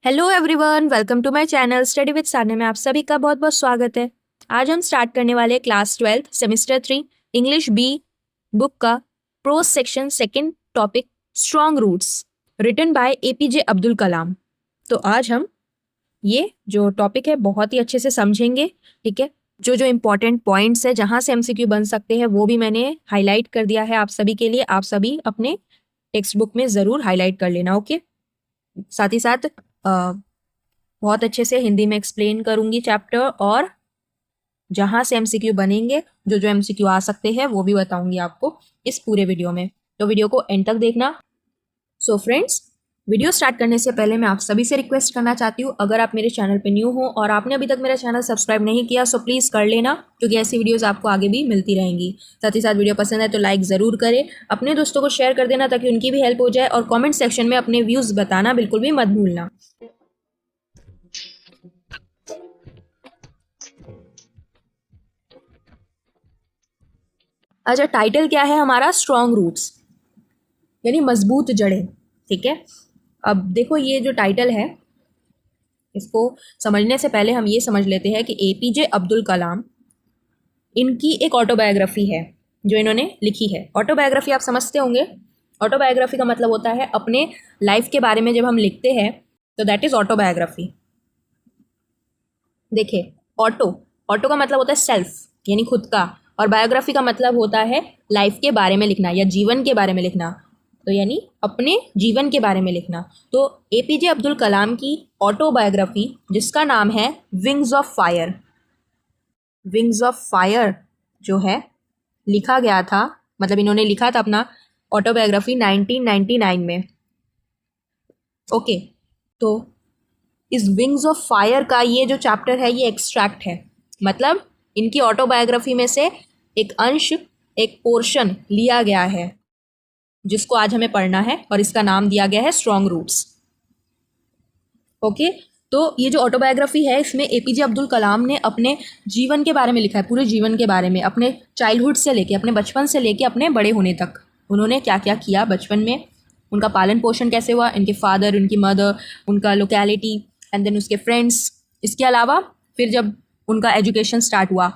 Hello everyone, welcome to my channel study with Sanya में आप सभी का बहुत बहुत स्वागत है। आज हम स्टार्ट करने वाले हैं class 12 semester 3 English B book का prose section second topic strong roots written by APJ Abdul Kalam. तो आज हम ये जो टॉपिक है बहुत ही अच्छे से समझेंगे। ठीक है, जो जो इम्पोर्टेंट पॉइंट्स है जहाँ से एमसीक्यू बन सकते हैं वो भी मैंने हाईलाइट कर दिया है आप सभी के लिए। आप सभी अपने टेक्स्ट बुक में ज़रूर हाईलाइट कर लेना। ओके, साथ ही साथ बहुत अच्छे से हिंदी में एक्सप्लेन करूंगी चैप्टर, और जहाँ से एमसीक्यू बनेंगे जो जो एमसीक्यू आ सकते हैं वो भी बताऊंगी आपको इस पूरे वीडियो में। तो वीडियो को एंड तक देखना। सो फ्रेंड्स, वीडियो स्टार्ट करने से पहले मैं आप सभी से रिक्वेस्ट करना चाहती हूँ, अगर आप मेरे चैनल पे न्यू हो और आपने अभी तक मेरा चैनल सब्सक्राइब नहीं किया सो प्लीज़ कर लेना, क्योंकि ऐसी वीडियोस आपको आगे भी मिलती रहेंगी। साथ ही साथ वीडियो पसंद है तो लाइक ज़रूर करें, अपने दोस्तों को शेयर कर देना ताकि उनकी भी हेल्प हो जाए, और कॉमेंट सेक्शन में अपने व्यूज़ बताना बिल्कुल भी मत भूलना। अच्छा, टाइटल क्या है हमारा? स्ट्रॉन्ग रूट्स, यानी मजबूत जड़ें। ठीक है, अब देखो ये जो टाइटल है इसको समझने से पहले हम ये समझ लेते हैं कि एपीजे अब्दुल कलाम, इनकी एक ऑटोबायोग्राफी है जो इन्होंने लिखी है। ऑटोबायोग्राफी आप समझते होंगे, ऑटोबायोग्राफी का मतलब होता है अपने लाइफ के बारे में जब हम लिखते हैं तो दैट इज ऑटोबायोग्राफी। देखिए, ऑटो ऑटो का मतलब होता है सेल्फ, यानी खुद का, और बायोग्राफी का मतलब होता है लाइफ के बारे में लिखना या जीवन के बारे में लिखना, तो यानी अपने जीवन के बारे में लिखना। तो एपीजे अब्दुल कलाम की ऑटोबायोग्राफी जिसका नाम है wings of fire, wings of fire जो है लिखा गया था, मतलब इन्होंने लिखा था अपना ऑटोबायोग्राफी 1999 में। ओके, तो इस विंग्स ऑफ फायर का ये जो चैप्टर है ये एक्सट्रैक्ट है, मतलब इनकी ऑटोबायोग्राफी में से एक अंश, एक पोर्शन लिया गया है जिसको आज हमें पढ़ना है, और इसका नाम दिया गया है स्ट्रॉन्ग रूट्स। ओके, तो ये जो ऑटोबायोग्राफी है इसमें एपीजे अब्दुल कलाम ने अपने जीवन के बारे में लिखा है, पूरे जीवन के बारे में, अपने चाइल्डहुड से लेके, अपने बचपन से लेके अपने बड़े होने तक उन्होंने क्या क्या किया बचपन में, उनका पालन पोषण कैसे हुआ, इनके फादर, उनकी मदर, उनका लोकेलिटी, एंड देन उसके फ्रेंड्स। इसके अलावा फिर जब उनका एजुकेशन स्टार्ट हुआ,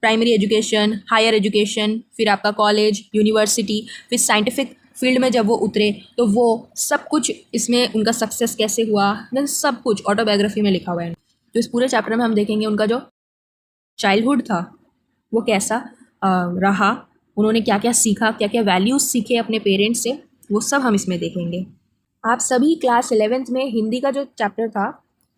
प्राइमरी एजुकेशन, हायर एजुकेशन, फिर आपका कॉलेज, यूनिवर्सिटी, फिर साइंटिफिक फील्ड में जब वो उतरे तो वो सब कुछ इसमें उनका सक्सेस कैसे हुआ, देन सब कुछ ऑटोबायोग्राफी में लिखा हुआ है। तो इस पूरे चैप्टर में हम देखेंगे उनका जो चाइल्डहुड था वो कैसा रहा, उन्होंने क्या क्या सीखा, क्या क्या वैल्यूज़ सीखे अपने पेरेंट्स से, वो सब हम इसमें देखेंगे। आप सभी क्लास 11th में हिंदी का जो चैप्टर था,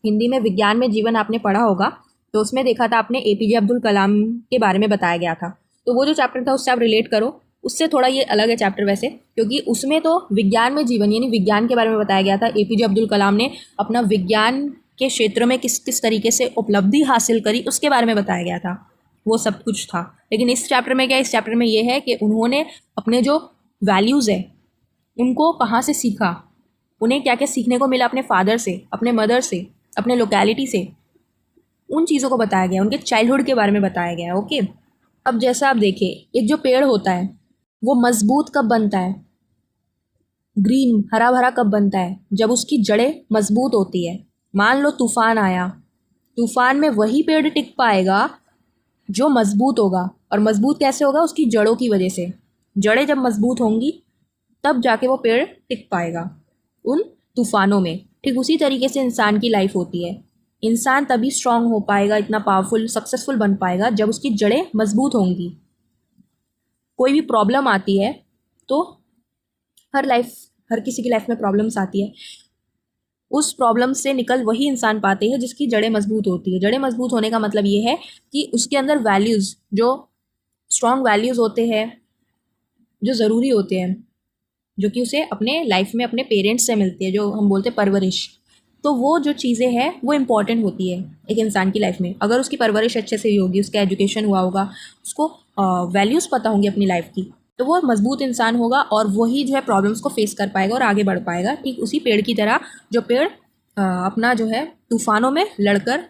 हिंदी में विज्ञान में जीवन आपने पढ़ा होगा, तो उसमें देखा था आपने एपीजे अब्दुल कलाम के बारे में बताया गया था। तो वो जो चैप्टर था उससे आप रिलेट करो, उससे थोड़ा ये अलग है चैप्टर वैसे, क्योंकि उसमें तो विज्ञान में जीवन यानी विज्ञान के बारे में बताया गया था। एपीजे अब्दुल कलाम ने अपना विज्ञान के क्षेत्र में किस किस तरीके से उपलब्धि हासिल करी उसके बारे में बताया गया था, वो सब कुछ था। लेकिन इस चैप्टर में क्या, इस चैप्टर में ये है कि उन्होंने अपने जो वैल्यूज़ है उनको कहाँ से सीखा, उन्हें क्या क्या सीखने को मिला अपने फादर से, अपने मदर से, अपने लोकेलिटी से, उन चीज़ों को बताया गया, उनके चाइल्डहुड के बारे में बताया गया। ओके, अब जैसा आप देखिए, एक जो पेड़ होता है वो मजबूत कब बनता है, ग्रीन हरा भरा कब बनता है, जब उसकी जड़ें मजबूत होती है। मान लो तूफान आया, तूफान में वही पेड़ टिक पाएगा जो मजबूत होगा, और मजबूत कैसे होगा, उसकी जड़ों की वजह से। जड़ें जब मजबूत होंगी तब जाके वो पेड़ टिक पाएगा उन तूफानों में। ठीक उसी तरीके से इंसान की लाइफ होती है, इंसान तभी स्ट्रांग हो पाएगा, इतना पावरफुल सक्सेसफुल बन पाएगा जब उसकी जड़ें मजबूत होंगी। कोई भी प्रॉब्लम आती है तो हर किसी की लाइफ में प्रॉब्लम्स आती है, उस प्रॉब्लम से निकल वही इंसान पाते हैं जिसकी जड़ें मजबूत होती है। जड़ें मजबूत होने का मतलब ये है कि उसके अंदर वैल्यूज़, जो स्ट्रॉन्ग वैल्यूज़ होते हैं, जो ज़रूरी होते हैं, जो कि उसे अपने लाइफ में अपने पेरेंट्स से मिलती है, जो हम बोलते हैं परवरिश, तो वो जो चीज़ें हैं वो इम्पॉर्टेंट होती है एक इंसान की लाइफ में। अगर उसकी परवरिश अच्छे से हुई होगी, उसका एजुकेशन हुआ होगा, उसको वैल्यूज़ पता होंगी अपनी लाइफ की, तो वो मजबूत इंसान होगा और वही जो है प्रॉब्लम्स को फेस कर पाएगा और आगे बढ़ पाएगा। ठीक उसी पेड़ की तरह जो पेड़ अपना जो है तूफानों में लड़कर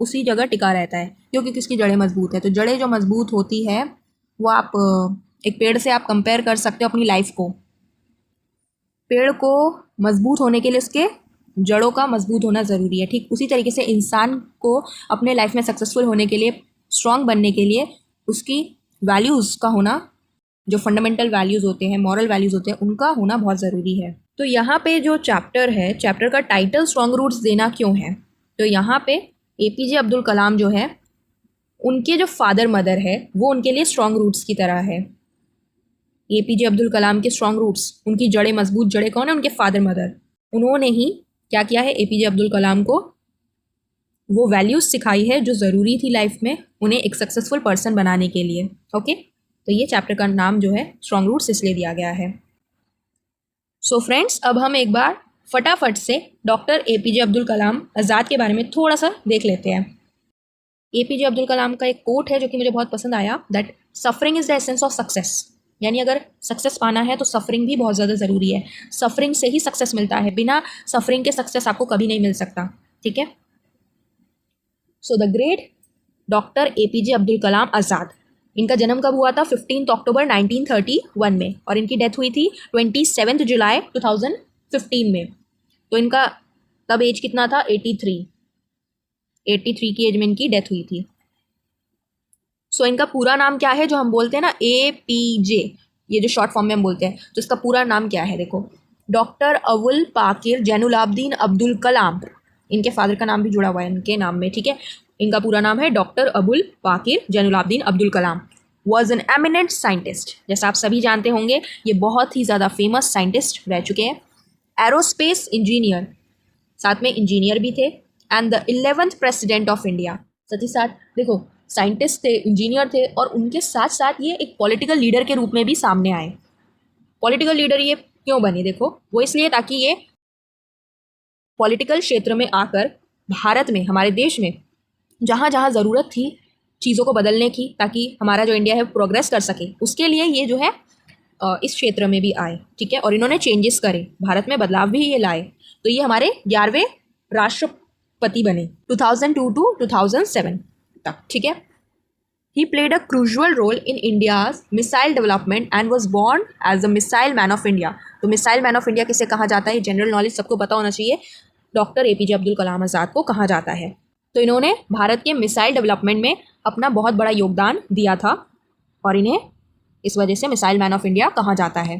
उसी जगह टिका रहता है, क्योंकि किसकी जड़ें मजबूत है। तो जड़ें जो मजबूत होती है वो आप एक पेड़ से आप कंपेयर कर सकते हो अपनी लाइफ को। पेड़ को मजबूत होने के लिए उसके जड़ों का मजबूत होना ज़रूरी है। ठीक उसी तरीके से इंसान को अपने लाइफ में सक्सेसफुल होने के लिए, स्ट्रांग बनने के लिए, उसकी वैल्यूज़ का होना, जो फंडामेंटल वैल्यूज़ होते हैं, मॉरल वैल्यूज़ होते हैं, उनका होना बहुत ज़रूरी है। तो यहाँ पे जो चैप्टर है, चैप्टर का टाइटल स्ट्रांग रूट्स देना क्यों है, तो यहाँ पे APJ अब्दुल कलाम जो है, उनके जो फादर मदर है वो उनके लिए स्ट्रांग रूट्स की तरह है। APJ अब्दुल कलाम के स्ट्रांग रूट्स, उनकी जड़ें, मजबूत जड़ें कौन है, उनके फादर मदर। उन्होंने ही क्या किया है, APJ अब्दुल कलाम को वो वैल्यूज़ सिखाई है जो ज़रूरी थी लाइफ में उन्हें एक सक्सेसफुल पर्सन बनाने के लिए। ओके, तो ये चैप्टर का नाम जो है स्ट्रांग रूट्स इसलिए दिया गया है। सो फ्रेंड्स, अब हम एक बार फटाफट से डॉक्टर APJ अब्दुल कलाम आज़ाद के बारे में थोड़ा सा देख लेते हैं। APJ अब्दुल कलाम का एक कोट है जो कि मुझे बहुत पसंद आया, that suffering is the essence of success. यानी अगर सक्सेस पाना है तो सफरिंग भी बहुत ज़्यादा ज़रूरी है। सफरिंग से ही सक्सेस मिलता है, बिना सफरिंग के सक्सेस आपको कभी नहीं मिल सकता। ठीक है, so the great doctor APJ Abdul Kalam Azad, इनका जन्म कब हुआ था, 15 अक्टूबर 1931 में, और इनकी डेथ हुई थी 27 जुलाई 2015 में। तो इनका तब एज कितना था, 83 की एज में इनकी डेथ हुई थी। सो इनका पूरा नाम क्या है, जो हम बोलते हैं ना APJ, ये जो शॉर्ट फॉर्म में हम बोलते हैं, तो इसका पूरा नाम क्या है, देखो, डॉक्टर अबुल पाकिर जैनुलाब्दीन अब्दुल कलाम। इनके फादर का नाम भी जुड़ा हुआ है इनके नाम में। ठीक है, इनका पूरा नाम है doctor Avul Pakir Jainulabdeen Abdul Kalam. Was an eminent scientist, जैसा आप सभी जानते होंगे ये बहुत ही ज़्यादा फेमस साइंटिस्ट रह चुके हैं। एरोस्पेस इंजीनियर, साथ में इंजीनियर भी थे, and the 11th president of India. साथ ही साथ देखो, साइंटिस्ट थे, इंजीनियर थे, और उनके साथ साथ ये एक पॉलिटिकल लीडर के रूप में भी सामने आए। पॉलिटिकल लीडर ये क्यों बने, देखो, वो इसलिए ताकि ये पॉलिटिकल क्षेत्र में आकर भारत में, हमारे देश में जहाँ जहाँ ज़रूरत थी चीज़ों को बदलने की, ताकि हमारा जो इंडिया है प्रोग्रेस कर सके, उसके लिए ये जो है इस क्षेत्र में भी आए। ठीक है, और इन्होंने चेंजेस करे, भारत में बदलाव भी ये लाए। तो ये हमारे 11वें राष्ट्रपति बने 2002 टू 2007 तक। ठीक है, he played a crucial role in India's missile development and was born as a missile man of India. तो मिसाइल मैन ऑफ इंडिया किसे कहा जाता है, जनरल नॉलेज सबको पता होना चाहिए, डॉक्टर APJ अब्दुल कलाम आज़ाद को कहा जाता है। तो इन्होंने भारत के मिसाइल डेवलपमेंट में अपना बहुत बड़ा योगदान दिया था, और इन्हें इस वजह से मिसाइल मैन ऑफ इंडिया कहा जाता है।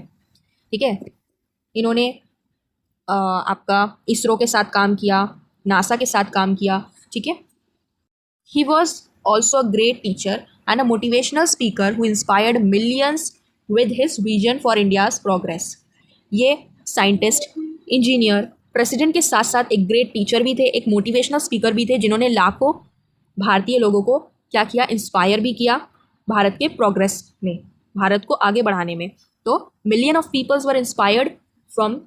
ठीक है, इन्होंने आपका इसरो के साथ काम किया, नासा के साथ काम किया। ठीक है, he was also a great teacher and a motivational speaker who inspired millions with his vision for India's progress. ये साइंटिस्ट, इंजीनियर, प्रेसिडेंट के साथ साथ एक ग्रेट टीचर भी थे, एक मोटिवेशनल स्पीकर भी थे, जिन्होंने लाखों भारतीय लोगों को क्या किया, इंस्पायर भी किया भारत के प्रोग्रेस में, भारत को आगे बढ़ाने में। तो million of peoples were inspired from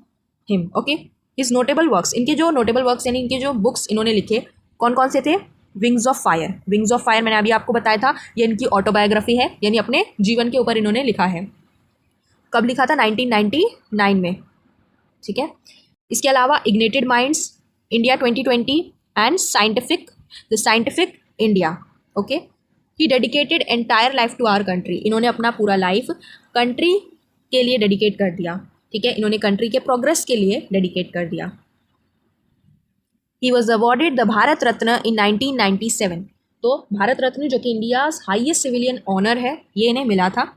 him. Okay, his notable works, इनके जो नोटेबल वर्क्स यानी इनके जो बुक्स इन्होंने लिखे, कौन कौन से थे, wings of fire. Wings of fire मैंने अभी आपको बताया था, ये इनकी ऑटोबायोग्राफी है, यानी अपने जीवन के ऊपर इन्होंने लिखा है। कब लिखा था, 1999 में। ठीक है, इसके अलावा ignited minds, India 2020 and the scientific India. Okay, he dedicated entire life to our country, इन्होंने अपना पूरा लाइफ कंट्री के लिए डेडिकेट कर दिया। ठीक है, इन्होंने कंट्री के प्रोग्रेस के लिए डेडिकेट कर दिया। He was awarded the Bharat Ratna in 1997, तो भारत रत्न जो कि इंडियाज हाईएस्ट सिविलियन ऑनर है, ये इन्हें मिला था।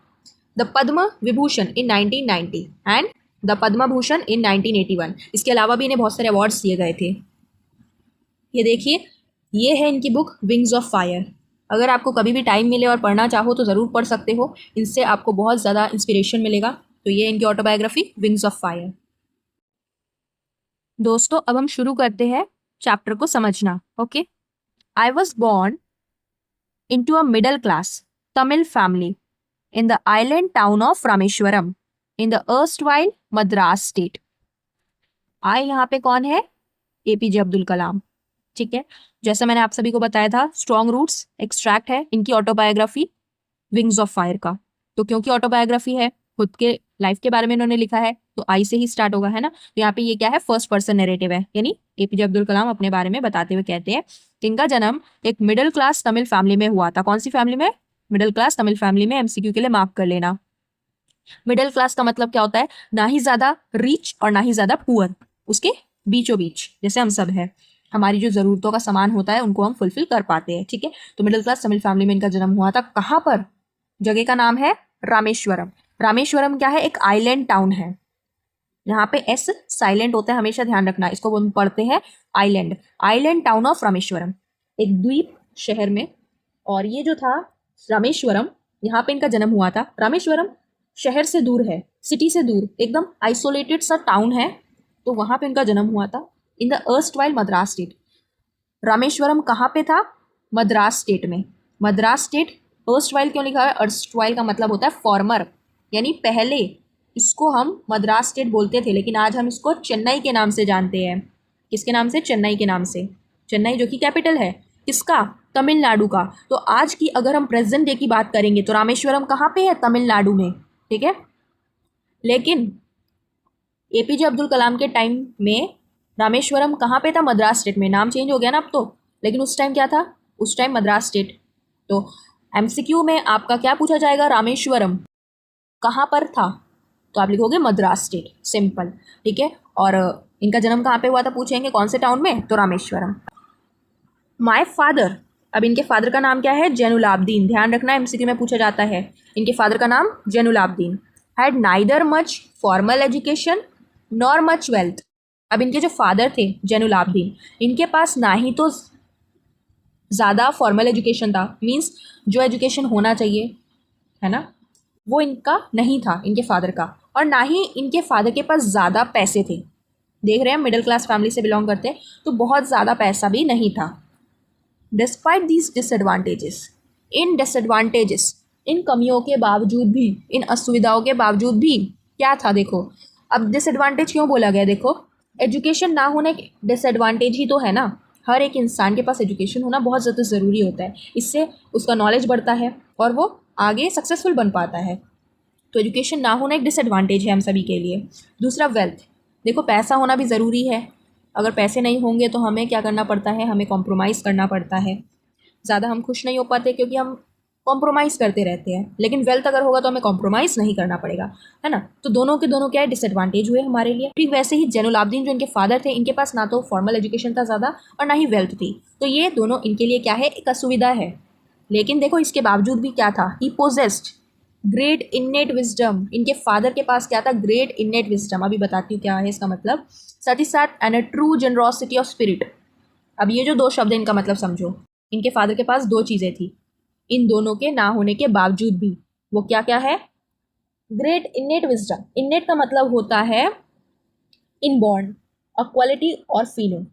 The Padma Vibhushan in 1990 and the Padma Bhushan in 1981। इसके अलावा भी इन्हें बहुत सारे अवार्ड्स दिए गए थे। ये देखिए, ये है इनकी बुक विंग्स ऑफ फायर। अगर आपको कभी भी टाइम मिले और पढ़ना चाहो तो ज़रूर पढ़ सकते हो, इनसे आपको बहुत ज़्यादा इंस्पिरेशन मिलेगा। तो ये इनकी ऑटोबायोग्राफी विंग्स ऑफ फायर। दोस्तों, अब हम शुरू करते हैं चैप्टर को समझना। Okay, I was born into a middle class Tamil family in the island town of Rameshwaram in the erstwhile Madras state। आई यहाँ पे कौन है, APJ अब्दुल कलाम। ठीक है, जैसा मैंने आप सभी को बताया था, स्ट्रॉन्ग रूट्स एक्सट्रैक्ट है इनकी ऑटोबायोग्राफी विंग्स ऑफ फायर का। तो क्योंकि ऑटोबायोग्राफी है, खुद के लाइफ के बारे में इन्होंने लिखा है, तो आई से ही स्टार्ट होगा, है ना। तो यहाँ पे ये क्या है, फर्स्ट पर्सन नैरेटिव है, यानी APJ अब्दुल कलाम अपने बारे में बताते हुए कहते हैं कि इनका जन्म एक मिडिल क्लास तमिल फैमिली में हुआ था। कौन सी फैमिली में, मिडिल क्लास तमिल फैमिली में। MCQ के लिए मार्क कर लेना। मिडिल क्लास का मतलब क्या होता है, ना ही ज्यादा रिच और ना ही ज्यादा पुअर, उसके बीचों बीच, जैसे हम सब हैं, हमारी जो ज़रूरतों का सामान होता है उनको हम फुलफिल कर पाते हैं, ठीक है। तो मिडिल क्लास तमिल फैमिली में इनका जन्म हुआ था। कहाँ पर? जगह का नाम है रामेश्वरम। रामेश्वरम क्या है? एक आइलैंड टाउन है। यहाँ पे एस साइलेंट होता है, हमेशा ध्यान रखना, इसको हम पढ़ते हैं island, island town of Rameswaram, एक द्वीप शहर में। और ये जो था रामेश्वरम, यहाँ पे इनका जन्म हुआ था। रामेश्वरम शहर से दूर है, सिटी से दूर, एकदम आइसोलेटेड सा टाउन है, तो वहाँ पे इनका जन्म हुआ था in the erstwhile Madras state. Rameswaram कहाँ पे था? मद्रास स्टेट में। मद्रास स्टेट अर्स्टवाइल क्यों लिखा है? अर्स्टवाइल का मतलब होता है फॉर्मर, यानी पहले। इसको हम मद्रास स्टेट बोलते थे, लेकिन आज हम इसको चेन्नई के नाम से जानते हैं। किसके नाम से? चेन्नई के नाम से। चेन्नई जो कि कैपिटल है किसका? तमिलनाडु का। तो आज की अगर हम प्रेजेंट डे की बात करेंगे तो रामेश्वरम कहाँ पे है? तमिलनाडु में, ठीक है। लेकिन एपीजे अब्दुल कलाम के टाइम में रामेश्वरम कहाँ पे था? मद्रास स्टेट में। नाम चेंज हो गया ना अब तो, लेकिन उस टाइम क्या था? उस टाइम मद्रास स्टेट। तो एमसीक्यू में आपका क्या पूछा जाएगा? रामेश्वरम कहाँ पर था? तो आप लिखोगे मद्रास स्टेट, सिंपल, ठीक है। और इनका जन्म कहाँ पे हुआ था पूछेंगे, कौन से टाउन में? तो रामेश्वरम। माय फादर, अब इनके फादर का नाम क्या है? जैनुलाब्दीन। ध्यान रखना, एमसीक्यू में पूछा जाता है। इनके फादर का नाम जैनुलाब्दीन। Had neither much formal education nor much wealth. अब इनके जो फादर थे जैनुलाब्दीन, इनके पास ना ही तो ज़्यादा फॉर्मल एजुकेशन था, मीन्स जो एजुकेशन होना चाहिए, है ना, वो इनका नहीं था, इनके फादर का। और ना ही इनके फादर के पास ज़्यादा पैसे थे। देख रहे हैं, मिडिल क्लास फैमिली से बिलोंग करते हैं, तो बहुत ज़्यादा पैसा भी नहीं था। डिस्पाइट दीज डिसएडवांटेजेस, इन डिसएडवांटेजेस, इन कमियों के बावजूद भी, इन असुविधाओं के बावजूद भी क्या था? देखो, अब डिसएडवांटेज क्यों बोला गया? देखो, एजुकेशन ना होने के डिसएडवांटेज ही तो है ना। हर एक इंसान के पास एजुकेशन होना बहुत ज़्यादा ज़रूरी होता है, इससे उसका नॉलेज बढ़ता है और वो आगे सक्सेसफुल बन पाता है। तो एजुकेशन ना होना एक डिसएडवांटेज है हम सभी के लिए। दूसरा वेल्थ, देखो पैसा होना भी ज़रूरी है। अगर पैसे नहीं होंगे तो हमें क्या करना पड़ता है? हमें कॉम्प्रोमाइज़ करना पड़ता है। ज़्यादा हम खुश नहीं हो पाते क्योंकि हम कॉम्प्रोमाइज़ करते रहते हैं। लेकिन वेल्थ अगर होगा तो हमें कॉम्प्रोमाइज़ नहीं करना पड़ेगा, है ना। तो दोनों के दोनों क्या है? डिसएडवांटेज हुए हमारे लिए। ठीक वैसे ही जैनुलाब्दीन जो इनके फादर थे, इनके पास ना तो फॉर्मल एजुकेशन था ज़्यादा और ना ही वेल्थ थी, तो ये दोनों इनके लिए क्या है? एक असुविधा है। लेकिन देखो, इसके बावजूद भी क्या था? He possessed great innate wisdom. इनके फादर के पास क्या था? Great innate wisdom. अभी बताती हूँ क्या है इसका मतलब। साथ ही साथ and a true generosity of spirit. अब ये जो दो शब्द है इनका मतलब समझो। इनके फादर के पास दो चीज़ें थी, इन दोनों के ना होने के बावजूद भी। वो क्या क्या है? Great innate wisdom. इन्नेट का मतलब होता है इनबॉर्न, अ क्वालिटी और फीलिंग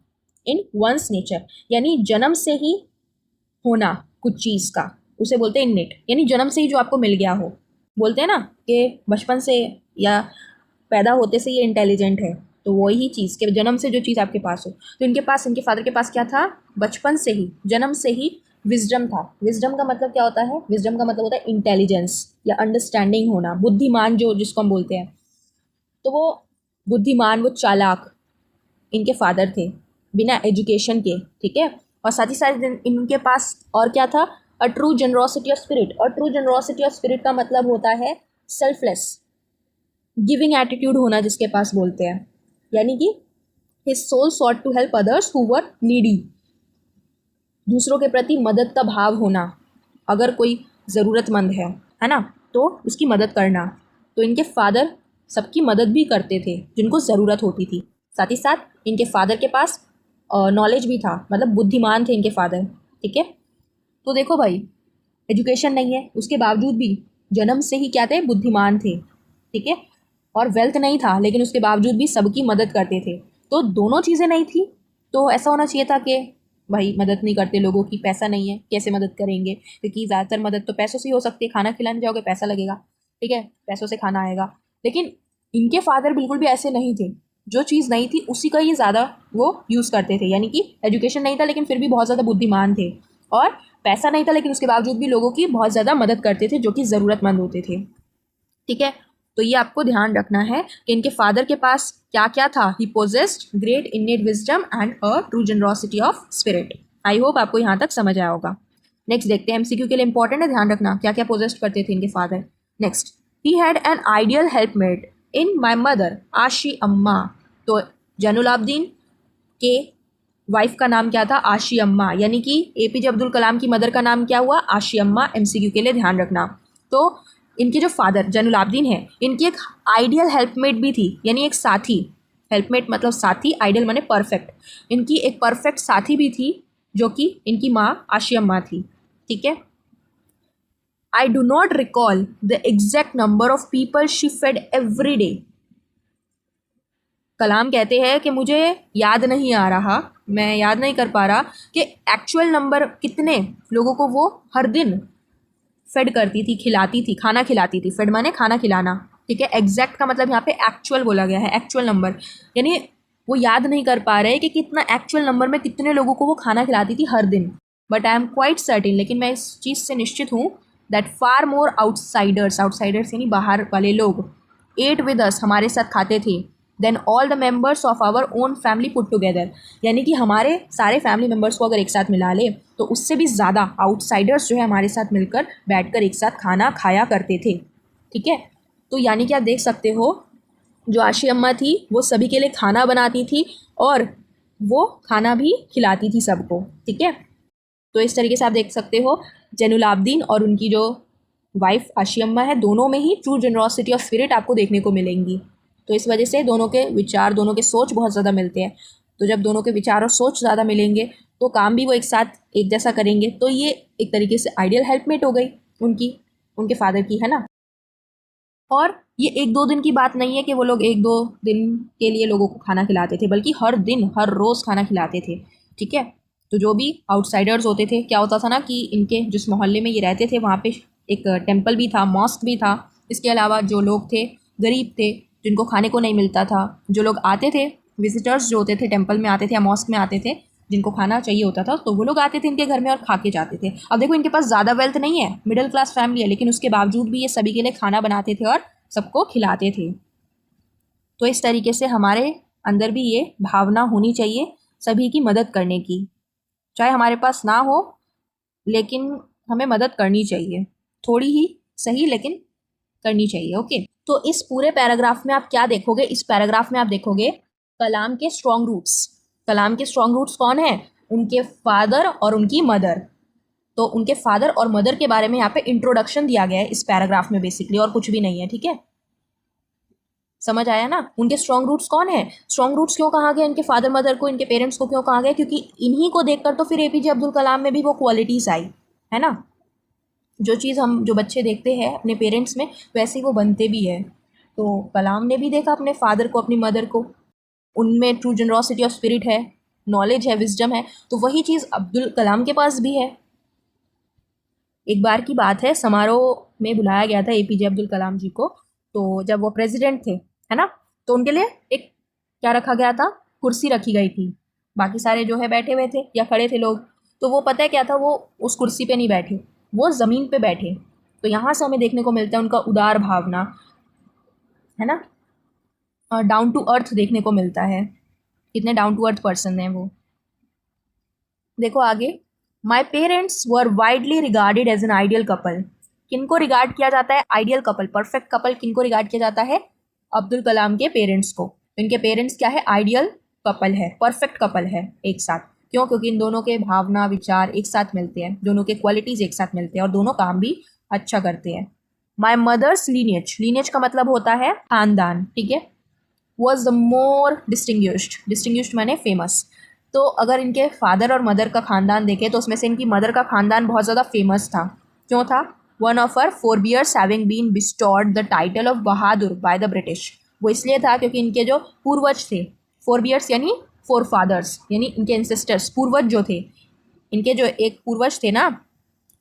इन वंस नेचर, यानी जन्म से ही होना कुछ चीज़ का, उसे बोलते हैं इन्नेट, यानी जन्म से ही जो आपको मिल गया हो। बोलते हैं ना कि बचपन से या पैदा होते से ये इंटेलिजेंट है, तो वही चीज़ के जन्म से जो चीज़ आपके पास हो। तो इनके पास, इनके फादर के पास क्या था? बचपन से ही, जन्म से ही विजडम था। विजडम का मतलब क्या होता है? विजडम का मतलब होता है इंटेलिजेंस या अंडरस्टैंडिंग होना, बुद्धिमान जो जिसको हम बोलते हैं। तो वो बुद्धिमान, वो चालाक इनके फादर थे बिना एजुकेशन के, ठीक है। और साथ ही साथ इनके पास और क्या था? अ ट्रू जनरोसिटी ऑफ स्पिरिट। और ट्रू जनरोसिटी ऑफ स्पिरिट का मतलब होता है सेल्फलेस, गिविंग एटीट्यूड होना जिसके पास बोलते हैं, यानी कि his soul sought to help others who were needy. दूसरों के प्रति मदद का भाव होना, अगर कोई ज़रूरतमंद है ना, तो उसकी मदद करना। तो इनके फादर सबकी मदद भी करते थे जिनको ज़रूरत होती थी। साथ ही साथ इनके फादर के पास नॉलेज भी था, मतलब बुद्धिमान थे इनके फादर, ठीक है। तो देखो भाई, एजुकेशन नहीं है उसके बावजूद भी जन्म से ही क्या थे? बुद्धिमान थे, ठीक है। और वेल्थ नहीं था, लेकिन उसके बावजूद भी सबकी मदद करते थे। तो दोनों चीज़ें नहीं थी, तो ऐसा होना चाहिए था कि भाई मदद नहीं करते लोगों की, पैसा नहीं है कैसे मदद करेंगे, क्योंकि ज़्यादातर मदद तो पैसों से ही हो सकती है। खाना खिलाने जाओगे पैसा लगेगा, ठीक है, पैसों से खाना आएगा। लेकिन इनके फादर बिल्कुल भी ऐसे नहीं थे, जो चीज़ नहीं थी उसी का ही ज़्यादा वो यूज़ करते थे। यानी कि एजुकेशन नहीं था लेकिन फिर भी बहुत ज़्यादा बुद्धिमान थे, और पैसा नहीं था लेकिन उसके बावजूद भी लोगों की बहुत ज़्यादा मदद करते थे जो कि ज़रूरतमंद होते थे, ठीक है। तो ये आपको ध्यान रखना है कि इनके फादर के पास क्या क्या था? He possessed great innate wisdom and a true generosity of spirit. I hope आपको यहाँ तक समझ आया होगा। नेक्स्ट देखते हैं, एमसीक्यू के लिए इंपॉर्टेंट है, ध्यान रखना क्या क्या पोजेस्ट करते थे इनके father. Next, he had an ideal helpmate in my mother Ashi Amma. तो जैनुलाब्दीन के वाइफ का नाम क्या था, आशी अम्मा, यानी कि एपीजे अब्दुल कलाम की मदर का नाम क्या हुआ, आशी अम्मा। एमसीक्यू के लिए ध्यान रखना। तो इनके जो फादर जैनुलाब्दीन है, इनकी एक आइडियल हेल्पमेट भी थी, यानी एक साथी। हेल्पमेट मतलब साथी, आइडियल माने परफेक्ट। इनकी एक परफेक्ट साथी भी थी जो कि इनकी माँ आशी अम्मा थी। ठीक है। I do not recall the exact number of people she fed every day. Kalam कहते हैं कि मुझे याद नहीं आ रहा, मैं याद नहीं कर पा रहा कि एक्चुअल नंबर कितने लोगों को वो हर दिन फेड करती थी, खिलाती थी, खाना खिलाती थी। फेड माने खाना खिलाना। ठीक है। एग्जैक्ट का मतलब यहाँ पे एक्चुअल बोला गया है, एक्चुअल नंबर, यानी वो याद नहीं कर पा रहे कि कितना एक्चुअल नंबर में कितने लोगों को वो खाना खिलाती थी हर दिन। But I am quite certain, लेकिन मैं इस चीज़ से निश्चित हूँ, that far more outsiders, outsiders यानी बाहर वाले लोग, एट विद अस, हमारे साथ खाते थे, then all the members of our own family put together, यानी कि हमारे सारे फैमिली मेम्बर्स को अगर एक साथ मिला ले तो उससे भी ज़्यादा आउटसाइडर्स जो है हमारे साथ मिलकर बैठकर एक साथ खाना खाया करते थे। ठीक है। तो यानी कि आप देख सकते हो, जो आशी अम्मा थी वो सभी के लिए खाना बनाती थी और वो खाना भी खिलाती थी सबको। ठीक है। तो इस तरीके से आप देख सकते हो, जैनुलाब्दीन और उनकी जो वाइफ आशी अम्मा है, दोनों में ही ट्रू जनरॉसिटी ऑफ स्पिरिट आपको देखने को मिलेंगी। तो इस वजह से दोनों के विचार, दोनों के सोच बहुत ज़्यादा मिलते हैं। तो जब दोनों के विचार और सोच ज़्यादा मिलेंगे तो काम भी वो एक साथ एक जैसा करेंगे। तो ये एक तरीके से आइडियल हेल्पमेट हो गई उनकी, उनके फादर की, है ना। और ये एक दो दिन की बात नहीं है कि वो लोग एक दो दिन के लिए लोगों को खाना खिलाते थे, बल्कि हर दिन हर रोज़ खाना खिलाते थे। ठीक है। तो जो भी आउटसाइडर्स होते थे, क्या होता था ना कि इनके जिस मोहल्ले में ये रहते थे वहाँ पे एक टेम्पल भी था, मॉस्क भी था। इसके अलावा जो लोग थे, गरीब थे, जिनको खाने को नहीं मिलता था, जो लोग आते थे, विजिटर्स जो होते थे टेम्पल में आते थे या मॉस्क में आते थे, जिनको खाना चाहिए होता था, तो वो लोग आते थे इनके घर में और खा के जाते थे। अब देखो, इनके पास ज़्यादा वेल्थ नहीं है, मिडिल क्लास फैमिली है, लेकिन उसके बावजूद भी ये सभी के लिए खाना बनाते थे और सबको खिलाते थे। तो इस तरीके से हमारे अंदर भी ये भावना होनी चाहिए सभी की मदद करने की, चाहे हमारे पास ना हो, लेकिन हमें मदद करनी चाहिए, थोड़ी ही सही लेकिन करनी चाहिए। ओके। तो इस पूरे पैराग्राफ में आप क्या देखोगे, इस पैराग्राफ में आप देखोगे कलाम के स्ट्रॉन्ग रूट्स। कलाम के स्ट्रॉन्ग रूट्स कौन है, उनके फादर और उनकी मदर। तो उनके फादर और मदर के बारे में यहाँ पे इंट्रोडक्शन दिया गया है इस पैराग्राफ में बेसिकली, और कुछ भी नहीं है। ठीक है। समझ आया ना। उनके स्ट्रॉन्ग रूट्स कौन है, स्ट्रॉन्ग रूट्स क्यों कहा गया इनके फादर मदर को, इनके पेरेंट्स को क्यों कहा गया, क्योंकि इन्हीं को देखकर तो फिर एपीजे अब्दुल कलाम में भी वो क्वालिटीज़ आई, है ना। जो चीज़ हम, जो बच्चे देखते हैं अपने पेरेंट्स में, वैसे ही वो बनते भी है। तो कलाम ने भी देखा अपने फादर को, अपनी मदर को, उनमें ट्रू जनरॉसिटी ऑफ स्पिरिट है, नॉलेज है, विजडम है। तो वही चीज़ अब्दुल कलाम के पास भी है। एक बार की बात है, समारोह में बुलाया गया था एपीजे अब्दुल कलाम जी को। तो जब वो प्रेसिडेंट थे, है ना, तो उनके लिए एक क्या रखा गया था, कुर्सी रखी गई थी। बाकी सारे जो है बैठे हुए थे या खड़े थे लोग। तो वो पता है क्या था, वो उस कुर्सी पे नहीं बैठे, वो ज़मीन पे बैठे। तो यहाँ से हमें देखने को मिलता है उनका उदार भावना, है ना, डाउन टू अर्थ देखने को मिलता है। कितने डाउन टू अर्थ पर्सन हैं वो। देखो आगे, my parents were widely regarded as an ideal couple. किनको रिगार्ड किया जाता है, आइडियल कपल, परफेक्ट कपल किनको रिगार्ड किया जाता है, अब्दुल कलाम के पेरेंट्स को। इनके पेरेंट्स क्या है, आइडियल कपल है, परफेक्ट कपल है एक साथ। क्यों, क्योंकि इन दोनों के भावना विचार एक साथ मिलते हैं, दोनों के क्वालिटीज़ एक साथ मिलते हैं और दोनों काम भी अच्छा करते हैं। माई मदर्स लीनियज, लीनियज का मतलब होता है खानदान। ठीक है। Was the more distinguished, distinguished माने फेमस। तो अगर इनके फादर और मदर का खानदान देखें तो उसमें से इनकी मदर का खानदान बहुत ज़्यादा फेमस था। क्यों था, one of her forebears having been bestowed the title of Bahadur by the British. वो इसलिए था क्योंकि इनके जो पूर्वज थे, फोरबियर्स यानी फोर फादर्स, यानी इनके एंसेस्टर्स, पूर्वज जो थे, इनके जो एक पूर्वज थे ना,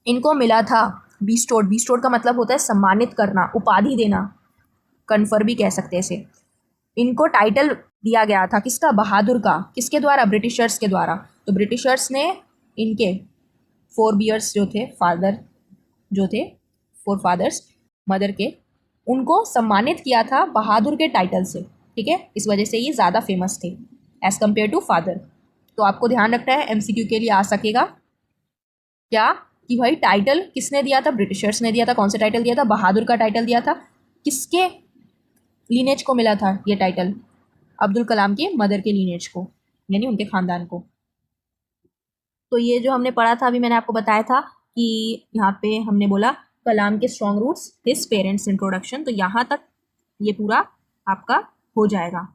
इनको मिला था बिस्टोर्ड। बिस्टोर्ड का मतलब होता है सम्मानित करना, उपाधि देना, कन्फर भी कह सकते हैं इसे। इनको टाइटल दिया गया था किसका, बहादुर का। किसके द्वारा, ब्रिटिशर्स के द्वारा। तो ब्रिटिशर्स ने इनके फोर बियर्स जो थे, फादर जो थे, फोर फादर्स मदर के, उनको सम्मानित किया था बहादुर के टाइटल से। ठीक है। इस वजह से ये ज़्यादा फेमस थे एज़ कम्पेयर टू फादर। तो आपको ध्यान रखना है, एमसीक्यू के लिए आ सकेगा क्या, कि भाई टाइटल किसने दिया था, ब्रिटिशर्स ने दिया था। कौन सा टाइटल दिया था, बहादुर का टाइटल दिया था। किसके लीनेज को मिला था ये टाइटल, अब्दुल कलाम के मदर के लीनेज को। यानी उनके ख़ानदान को। तो ये जो हमने पढ़ा था, अभी मैंने आपको बताया था कि यहाँ पे हमने बोला कलाम के strong roots, his parents introduction, तो यहाँ तक ये पूरा आपका हो जाएगा।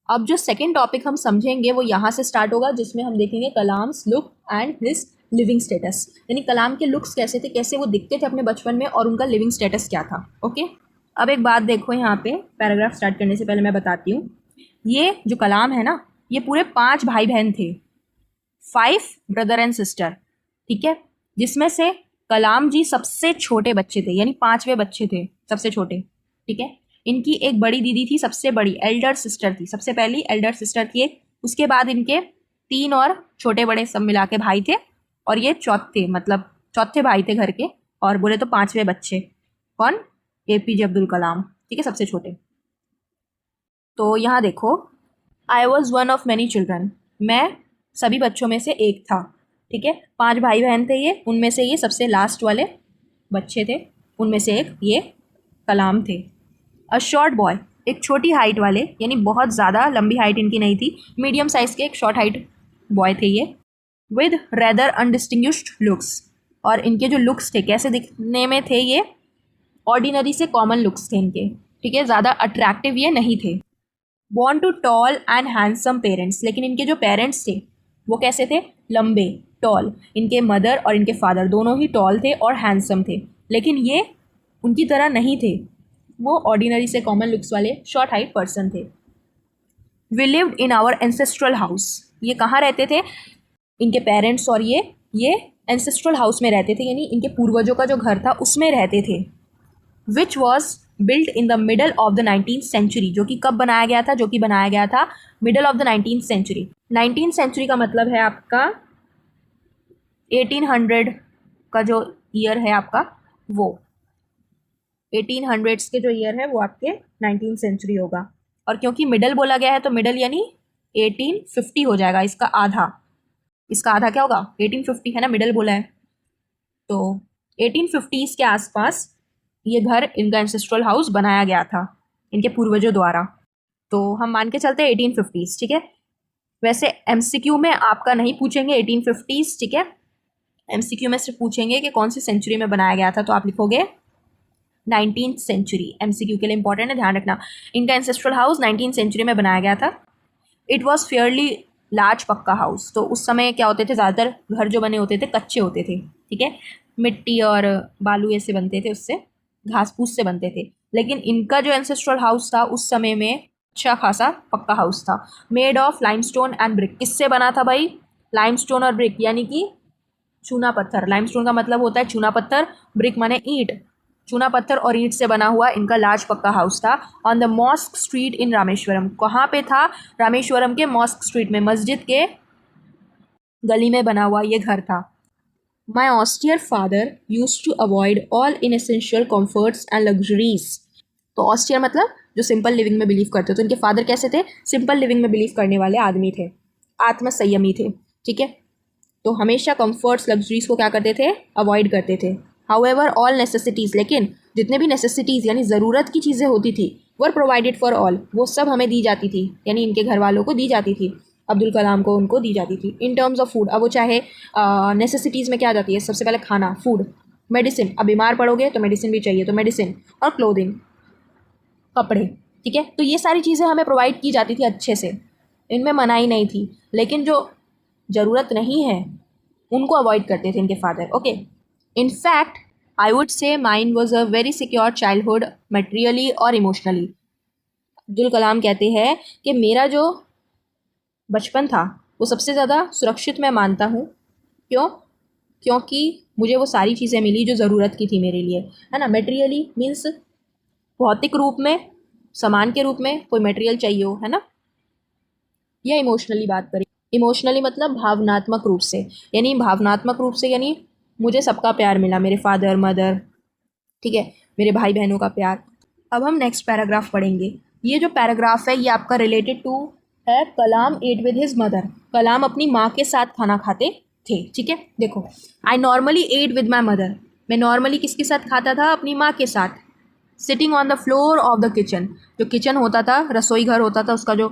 अब जो सेकंड टॉपिक हम समझेंगे वो यहाँ से स्टार्ट होगा, जिसमें हम देखेंगे Kalam's look and his living status, यानी कलाम के लुक्स कैसे थे, कैसे वो दिखते थे अपने बचपन में, और उनका लिविंग स्टेटस क्या था। ओके, अब एक बात देखो, यहाँ पे पैराग्राफ स्टार्ट करने से पहले मैं बताती हूँ, ये जो कलाम है ना, ये पूरे 5 भाई बहन थे, 5 ब्रदर एंड सिस्टर, ठीक है, जिसमें से कलाम जी सबसे छोटे बच्चे थे, यानी 5वें बच्चे थे, सबसे छोटे, ठीक है। इनकी एक बड़ी दीदी थी, सबसे बड़ी एल्डर सिस्टर थी, सबसे पहली एल्डर सिस्टर थी एक, उसके बाद इनके 3 और छोटे बड़े सब मिला के भाई थे, और ये चौथे, मतलब चौथे भाई थे घर के, और बोले तो 5वें बच्चे कौन, APJ अब्दुल कलाम, ठीक है, सबसे छोटे। तो यहाँ देखो, I was one of many children, मैं सभी बच्चों में से एक था, ठीक है, 5 भाई बहन थे ये, उनमें से ये सबसे लास्ट वाले बच्चे थे, उनमें से एक ये कलाम थे। अ शॉर्ट बॉय, एक छोटी हाइट वाले, यानी बहुत ज़्यादा लंबी हाइट इनकी नहीं थी, मीडियम साइज़ के एक शॉर्ट हाइट बॉय थे ये, विद रेदर अनडिस्टिंग्विश्ड लुक्स, और इनके जो लुक्स थे कैसे दिखने में थे, ये ऑर्डिनरी से कॉमन लुक्स थे इनके, ठीक है, ज़्यादा अट्रैक्टिव ये नहीं थे। Born to tall and handsome parents, लेकिन इनके जो पेरेंट्स थे वो कैसे थे, लंबे, टॉल, इनके मदर और इनके फादर दोनों ही टॉल थे और हैंडसम थे, लेकिन ये उनकी तरह नहीं थे, वो ऑर्डिनरी से कॉमन लुक्स वाले शॉर्ट हाइट पर्सन थे। We lived in our ancestral house, ये कहाँ रहते थे, इनके पेरेंट्स और ये एंसेस्ट्रल हाउस में रहते थे, यानी इनके पूर्वजों का जो घर था उसमें रहते थे। Which was built in the middle of the 19th century, जो कि कब बनाया गया था, जो कि बनाया गया था middle of the 19th century. 19th century का मतलब है आपका 1800 का जो ईयर है आपका, वो 1800s के जो ईयर है वो आपके 19th सेंचुरी होगा, और क्योंकि मिडल बोला गया है तो मिडल यानी 1850 हो जाएगा, इसका आधा, इसका आधा क्या होगा, 1850 है ना, मिडल बोला है, तो 1850s के आसपास ये घर, इनका एंसेस्ट्रल हाउस बनाया गया था इनके पूर्वजों द्वारा, तो हम मान के चलते हैं 1850s, ठीक है। वैसे MCQ में आपका नहीं पूछेंगे 1850s, ठीक है, MCQ में सिर्फ पूछेंगे कि कौन सी सेंचुरी में बनाया गया था, तो आप लिखोगे 19th सेंचुरी, MCQ के लिए इंपॉर्टेंट है, ध्यान रखना। इनका एंसेस्ट्रल हाउस 19th सेंचुरी में बनाया गया था। इट वॉज फेयरली लार्ज पक्का हाउस, तो उस समय क्या होते थे, ज़्यादातर घर जो बने होते थे कच्चे होते थे, ठीक है, मिट्टी और बालू ऐसे बनते थे, उससे घास फूस से बनते थे, लेकिन इनका जो एंसेस्ट्रल हाउस था उस समय में अच्छा खासा पक्का हाउस था, made of limestone and brick, किससे बना था भाई, लाइमस्टोन और ब्रिक, यानी कि चूना पत्थर, लाइमस्टोन का मतलब होता है चूना पत्थर, ब्रिक माने ईंट, चूना पत्थर और ईंट से बना हुआ इनका लार्ज पक्का हाउस था। On the mosque street in Rameswaram, कहाँ पे था, रामेश्वरम के मॉस्क स्ट्रीट में, मस्जिद के गली में बना हुआ ये घर था। My austere father use to avoid all inessential comforts and luxuries, तो ऑस्टियर मतलब जो सिंपल लिविंग में बिलीव करते, तो इनके फादर कैसे थे, सिंपल लिविंग में बिलीव करने वाले आदमी थे, आत्मसंयमी थे, ठीक है, तो हमेशा कंफर्ट्स लग्जरीज को क्या करते थे, अवॉइड करते थे। हाउएवर ऑल नेसेसिटीज़, लेकिन जितने भी नेसेसिटीज़ यानी ज़रूरत की चीज़ें होती थी, वर प्रोवाइडेड फॉर ऑल, वो सब हमें दी जाती थी, यानी इनके घर वालों को दी जाती थी, अब्दुल कलाम को उनको दी जाती थी। इन टर्म्स ऑफ फूड, अब वो चाहे नेसेसिटीज़ में क्या आ जाती है, सबसे पहले खाना, फूड, मेडिसिन, अब बीमार पड़ोगे तो मेडिसिन भी चाहिए, तो मेडिसिन, और क्लोथिंग, कपड़े, ठीक है, तो ये सारी चीज़ें हमें प्रोवाइड की जाती थी अच्छे से, इनमें मनाही नहीं थी, लेकिन जो ज़रूरत नहीं है उनको अवॉइड करते थे इनके father. Okay, in fact I would say mine was a very secure childhood materially और इमोशनली, अब्दुल कलाम कहते हैं कि मेरा जो बचपन था वो सबसे ज़्यादा सुरक्षित मैं मानता हूँ, क्यों, क्योंकि मुझे वो सारी चीज़ें मिली जो ज़रूरत की थी मेरे लिए, है ना, मटेरियली मीन्स भौतिक रूप में, सामान के रूप में कोई मटेरियल चाहिए हो, है ना, या इमोशनली बात करें, इमोशनली मतलब भावनात्मक रूप से, यानी भावनात्मक रूप से यानी मुझे सबका प्यार मिला, मेरे फादर मदर, ठीक है, मेरे भाई बहनों का प्यार। अब हम नेक्स्ट पैराग्राफ पढ़ेंगे। ये जो पैराग्राफ है ये आपका रिलेटेड टू है कलाम एट विद हिज मदर, कलाम अपनी माँ के साथ खाना खाते थे, ठीक है। देखो, I normally ate with my mother, मैं नॉर्मली किसके साथ खाता था, अपनी माँ के साथ। Sitting on the floor of the kitchen, जो किचन होता था, रसोई घर होता था, उसका जो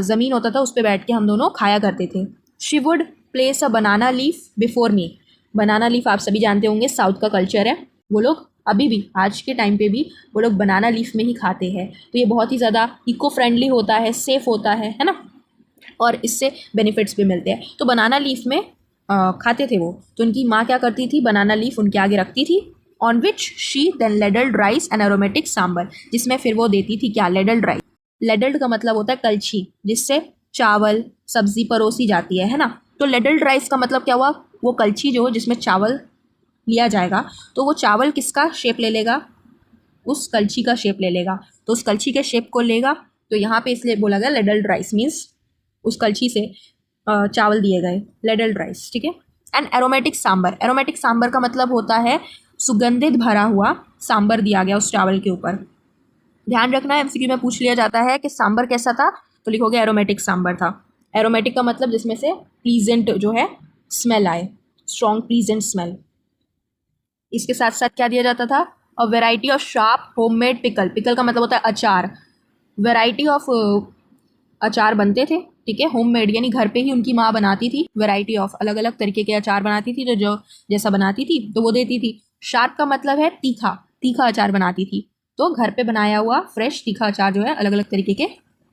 ज़मीन होता था उस पर बैठ के हम दोनों खाया करते थे। She would place a banana leaf before me. Banana leaf आप सभी जानते होंगे, साउथ का कल्चर है। वो लोग अभी भी आज के टाइम पे भी वो लोग बनाना लीफ में ही खाते हैं। तो ये बहुत ही ज़्यादा इको फ्रेंडली होता है, सेफ़ होता है ना, और इससे बेनिफिट्स भी मिलते हैं। तो बनाना लीफ में खाते थे वो। तो उनकी माँ क्या करती थी, बनाना लीफ उनके आगे रखती थी, on which she then ladled rice and aromatic sambar, जिसमें फिर वो देती थी क्या, लेडल्ड राइस। लेडल्ड का मतलब होता है कलछी, जिससे चावल सब्जी परोसी जाती है ना। तो लेडल्ड राइस का मतलब क्या हुआ, वो कलछी जो जिसमें चावल लिया जाएगा, तो वो चावल किसका शेप ले लेगा, उस कलछी का शेप ले लेगा। तो उस कलछी के शेप को लेगा, तो यहाँ पे इसलिए बोला गया लेडल्ड राइस, मीन्स उस कलछी से चावल दिए गए, लेडल्ड राइस, ठीक है। And aromatic sambar, aromatic sambar का मतलब होता है सुगंधित भरा हुआ सांबर दिया गया उस चावल के ऊपर। ध्यान रखना है, एमसीक्यू में पूछ लिया जाता है कि सांबर कैसा था, तो लिखोगे एरोमेटिक सांबर था। एरोमेटिक का मतलब जिसमें से प्लीजेंट जो है स्मेल आए, स्ट्रॉन्ग प्लीजेंट स्मेल। इसके साथ साथ क्या दिया जाता था, a variety of sharp homemade pickle, pickle का मतलब होता है अचार। वेराइटी ऑफ अचार बनते थे, ठीक है, होममेड यानी घर पे ही उनकी माँ बनाती थी, वेराइटी ऑफ अलग अलग तरीके के अचार बनाती थी, तो जो जैसा बनाती थी तो वो देती थी। शार्प का मतलब है तीखा, तीखा अचार बनाती थी। तो घर पे बनाया हुआ फ्रेश तीखा अचार जो है अलग अलग तरीके के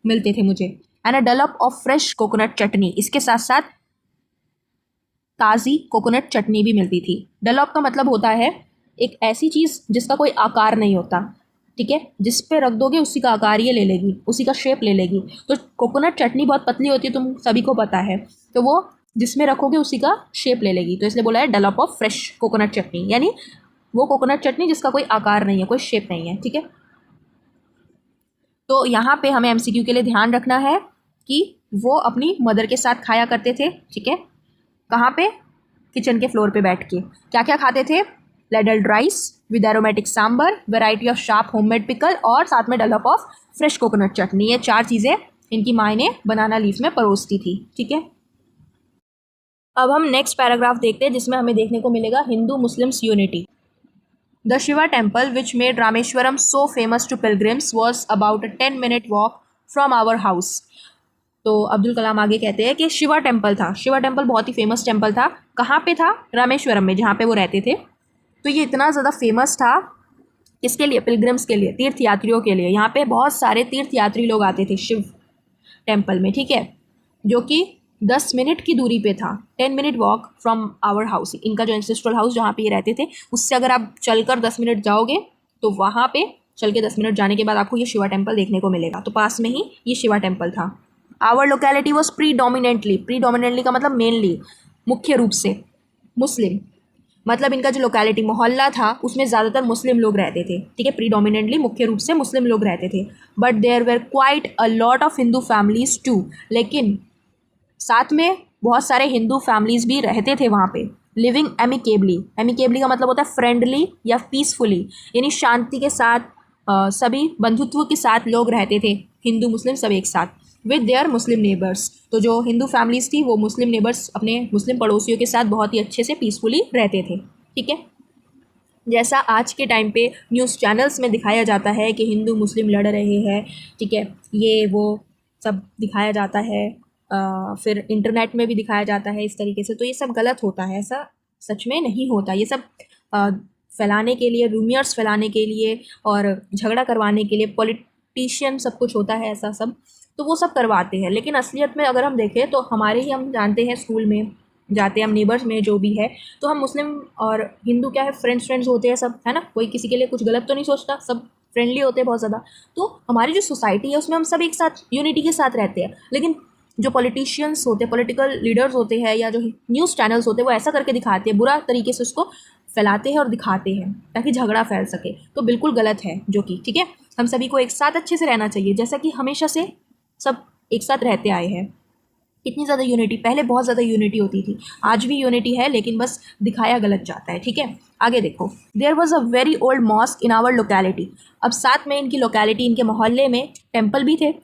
मिलते थे मुझे। And a dollop of fresh coconut chutney, इसके साथ साथ ताज़ी कोकोनट चटनी भी मिलती थी। डलॉप का मतलब होता है एक ऐसी चीज़ जिसका कोई आकार नहीं होता, ठीक है, जिस पे रख दोगे उसी का आकार ये ले लेगी, उसी का शेप ले लेगी। तो कोकोनट चटनी बहुत पतली होती है, तुम सभी को पता है, तो वो जिसमें रखोगे उसी का शेप ले लेगी। तो इसलिए बोला है डलॉप ऑफ फ्रेश कोकोनट चटनी, यानी वो कोकोनट चटनी जिसका कोई आकार नहीं है, कोई शेप नहीं है, ठीक है। तो यहाँ पे हमें एमसीक्यू के लिए ध्यान रखना है कि वो अपनी मदर के साथ खाया करते थे, ठीक है। कहाँ पे, किचन के फ्लोर पे बैठ के। क्या क्या खाते थे, ladled rice with aromatic sambar, variety of sharp homemade pickle, और साथ में dollop of fresh coconut chutney. ये 4 चीज़ें इनकी माँ ने बनाना लीफ में परोसती थी, ठीक है। अब हम नेक्स्ट पैराग्राफ देखते हैं, जिसमें हमें देखने को मिलेगा Hindu Muslims unity. The Shiva temple which made Rameswaram so famous to pilgrims was about a 10-minute walk from our house. तो अब्दुल कलाम आगे कहते हैं कि शिवा टेम्पल था, शिवा टेम्पल बहुत ही फेमस टेम्पल था। कहाँ पे था, रामेश्वरम में, जहाँ पे वो रहते थे। तो ये इतना ज़्यादा फेमस था किसके लिए, पिलग्रिम्स के लिए, तीर्थयात्रियों के लिए। यहाँ पे बहुत सारे तीर्थयात्री लोग आते थे शिव टेम्पल में, ठीक है, जो कि 10 मिनट की दूरी पे था, 10-minute walk from our house. इनका जो एंसेस्ट्रल हाउस जहाँ पे ये रहते थे, उससे अगर आप चलकर 10 मिनट जाओगे तो वहाँ पे चल के 10 मिनट जाने के बाद आपको ये शिवा टेम्पल देखने को मिलेगा। तो पास में ही ये शिवा टेम्पल था। Our locality was predominantly, predominantly का मतलब मेनली, मुख्य रूप से, मुस्लिम। मतलब इनका जो लोकेलिटी मोहल्ला था उसमें ज़्यादातर मुस्लिम लोग रहते थे, ठीक है, प्रीडोमिनेंटली मुख्य रूप से मुस्लिम लोग रहते थे। But there were quite a lot of Hindu families too, लेकिन साथ में बहुत सारे हिंदू फैमिलीज भी रहते थे वहाँ पे। लिविंग एमिकेबली, एमिकेबली का मतलब होता है फ्रेंडली या पीसफुली, यानी शांति के साथ, सभी बंधुत्व के साथ लोग रहते थे, हिंदू मुस्लिम सब एक साथ, विद देयर मुस्लिम नेबर्स। तो जो हिंदू फैमिलीज थी वो मुस्लिम नेबर्स, अपने मुस्लिम पड़ोसियों के साथ बहुत ही अच्छे से पीसफुली रहते थे, ठीक है। जैसा आज के टाइम पे न्यूज़ चैनल्स में दिखाया जाता है कि हिंदू मुस्लिम लड़ रहे हैं, ठीक है, ये वो सब दिखाया जाता है, फिर इंटरनेट में भी दिखाया जाता है इस तरीके से, तो ये सब गलत होता है, ऐसा सच में नहीं होता। ये सब फैलाने के लिए, रूमर्स फैलाने के लिए और झगड़ा करवाने के लिए पॉलिटिशियन सब कुछ होता है ऐसा सब, तो वो सब करवाते हैं। लेकिन असलियत में अगर हम देखें तो हमारे ही, हम जानते हैं स्कूल में जाते हैं हम, नेबर्स में जो भी है, तो हम मुस्लिम और हिंदू क्या है, फ्रेंड्स होते हैं सब, है ना, कोई किसी के लिए कुछ गलत तो नहीं सोचता, सब फ्रेंडली होते हैं बहुत ज़्यादा। तो हमारी जो सोसाइटी है उसमें हम सब एक साथ यूनिटी के साथ रहते हैं। लेकिन जो पॉलिटिशियंस होते हैं, पॉलिटिकल लीडर्स होते हैं, या जो न्यूज़ चैनल्स होते हैं, वो ऐसा करके दिखाते हैं, बुरा तरीके से उसको फैलाते हैं और दिखाते हैं ताकि झगड़ा फैल सके, तो बिल्कुल गलत है जो कि, ठीक है। हम सभी को एक साथ अच्छे से रहना चाहिए, जैसा कि हमेशा से सब एक साथ रहते आए हैं। इतनी ज़्यादा यूनिटी, पहले बहुत ज़्यादा यूनिटी होती थी, आज भी यूनिटी है, लेकिन बस दिखाया गलत जाता है, ठीक है। आगे देखो, there was a very old mosque in our locality. अब साथ में इनकी लोकेलिटी, इनके मोहल्ले में टेम्पल भी थे,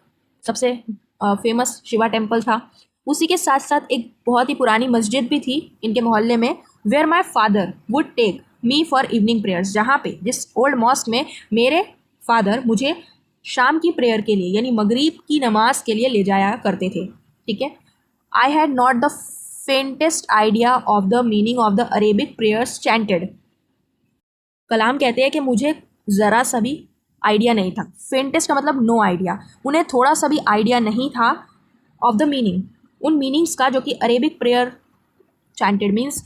सबसे फेमस शिवा टेम्पल था। उसी के साथ साथ एक बहुत ही पुरानी मस्जिद भी थी इनके मोहल्ले में, where my father would take me for evening prayers, जहाँ पे, जिस ओल्ड मॉस्क में मेरे फादर मुझे शाम की प्रेयर के लिए यानी मगरिब की नमाज के लिए ले जाया करते थे। ठीक है। I had not the faintest idea of the meaning of the Arabic prayers chanted. Kalam कहते हैं कि मुझे ज़रा सा भी आइडिया नहीं था। फेंटेस्ट का मतलब नो आइडिया, उन्हें थोड़ा सा भी आइडिया नहीं था ऑफ द मीनिंग, उन मीनिंग्स का जो कि Arabic prayer chanted means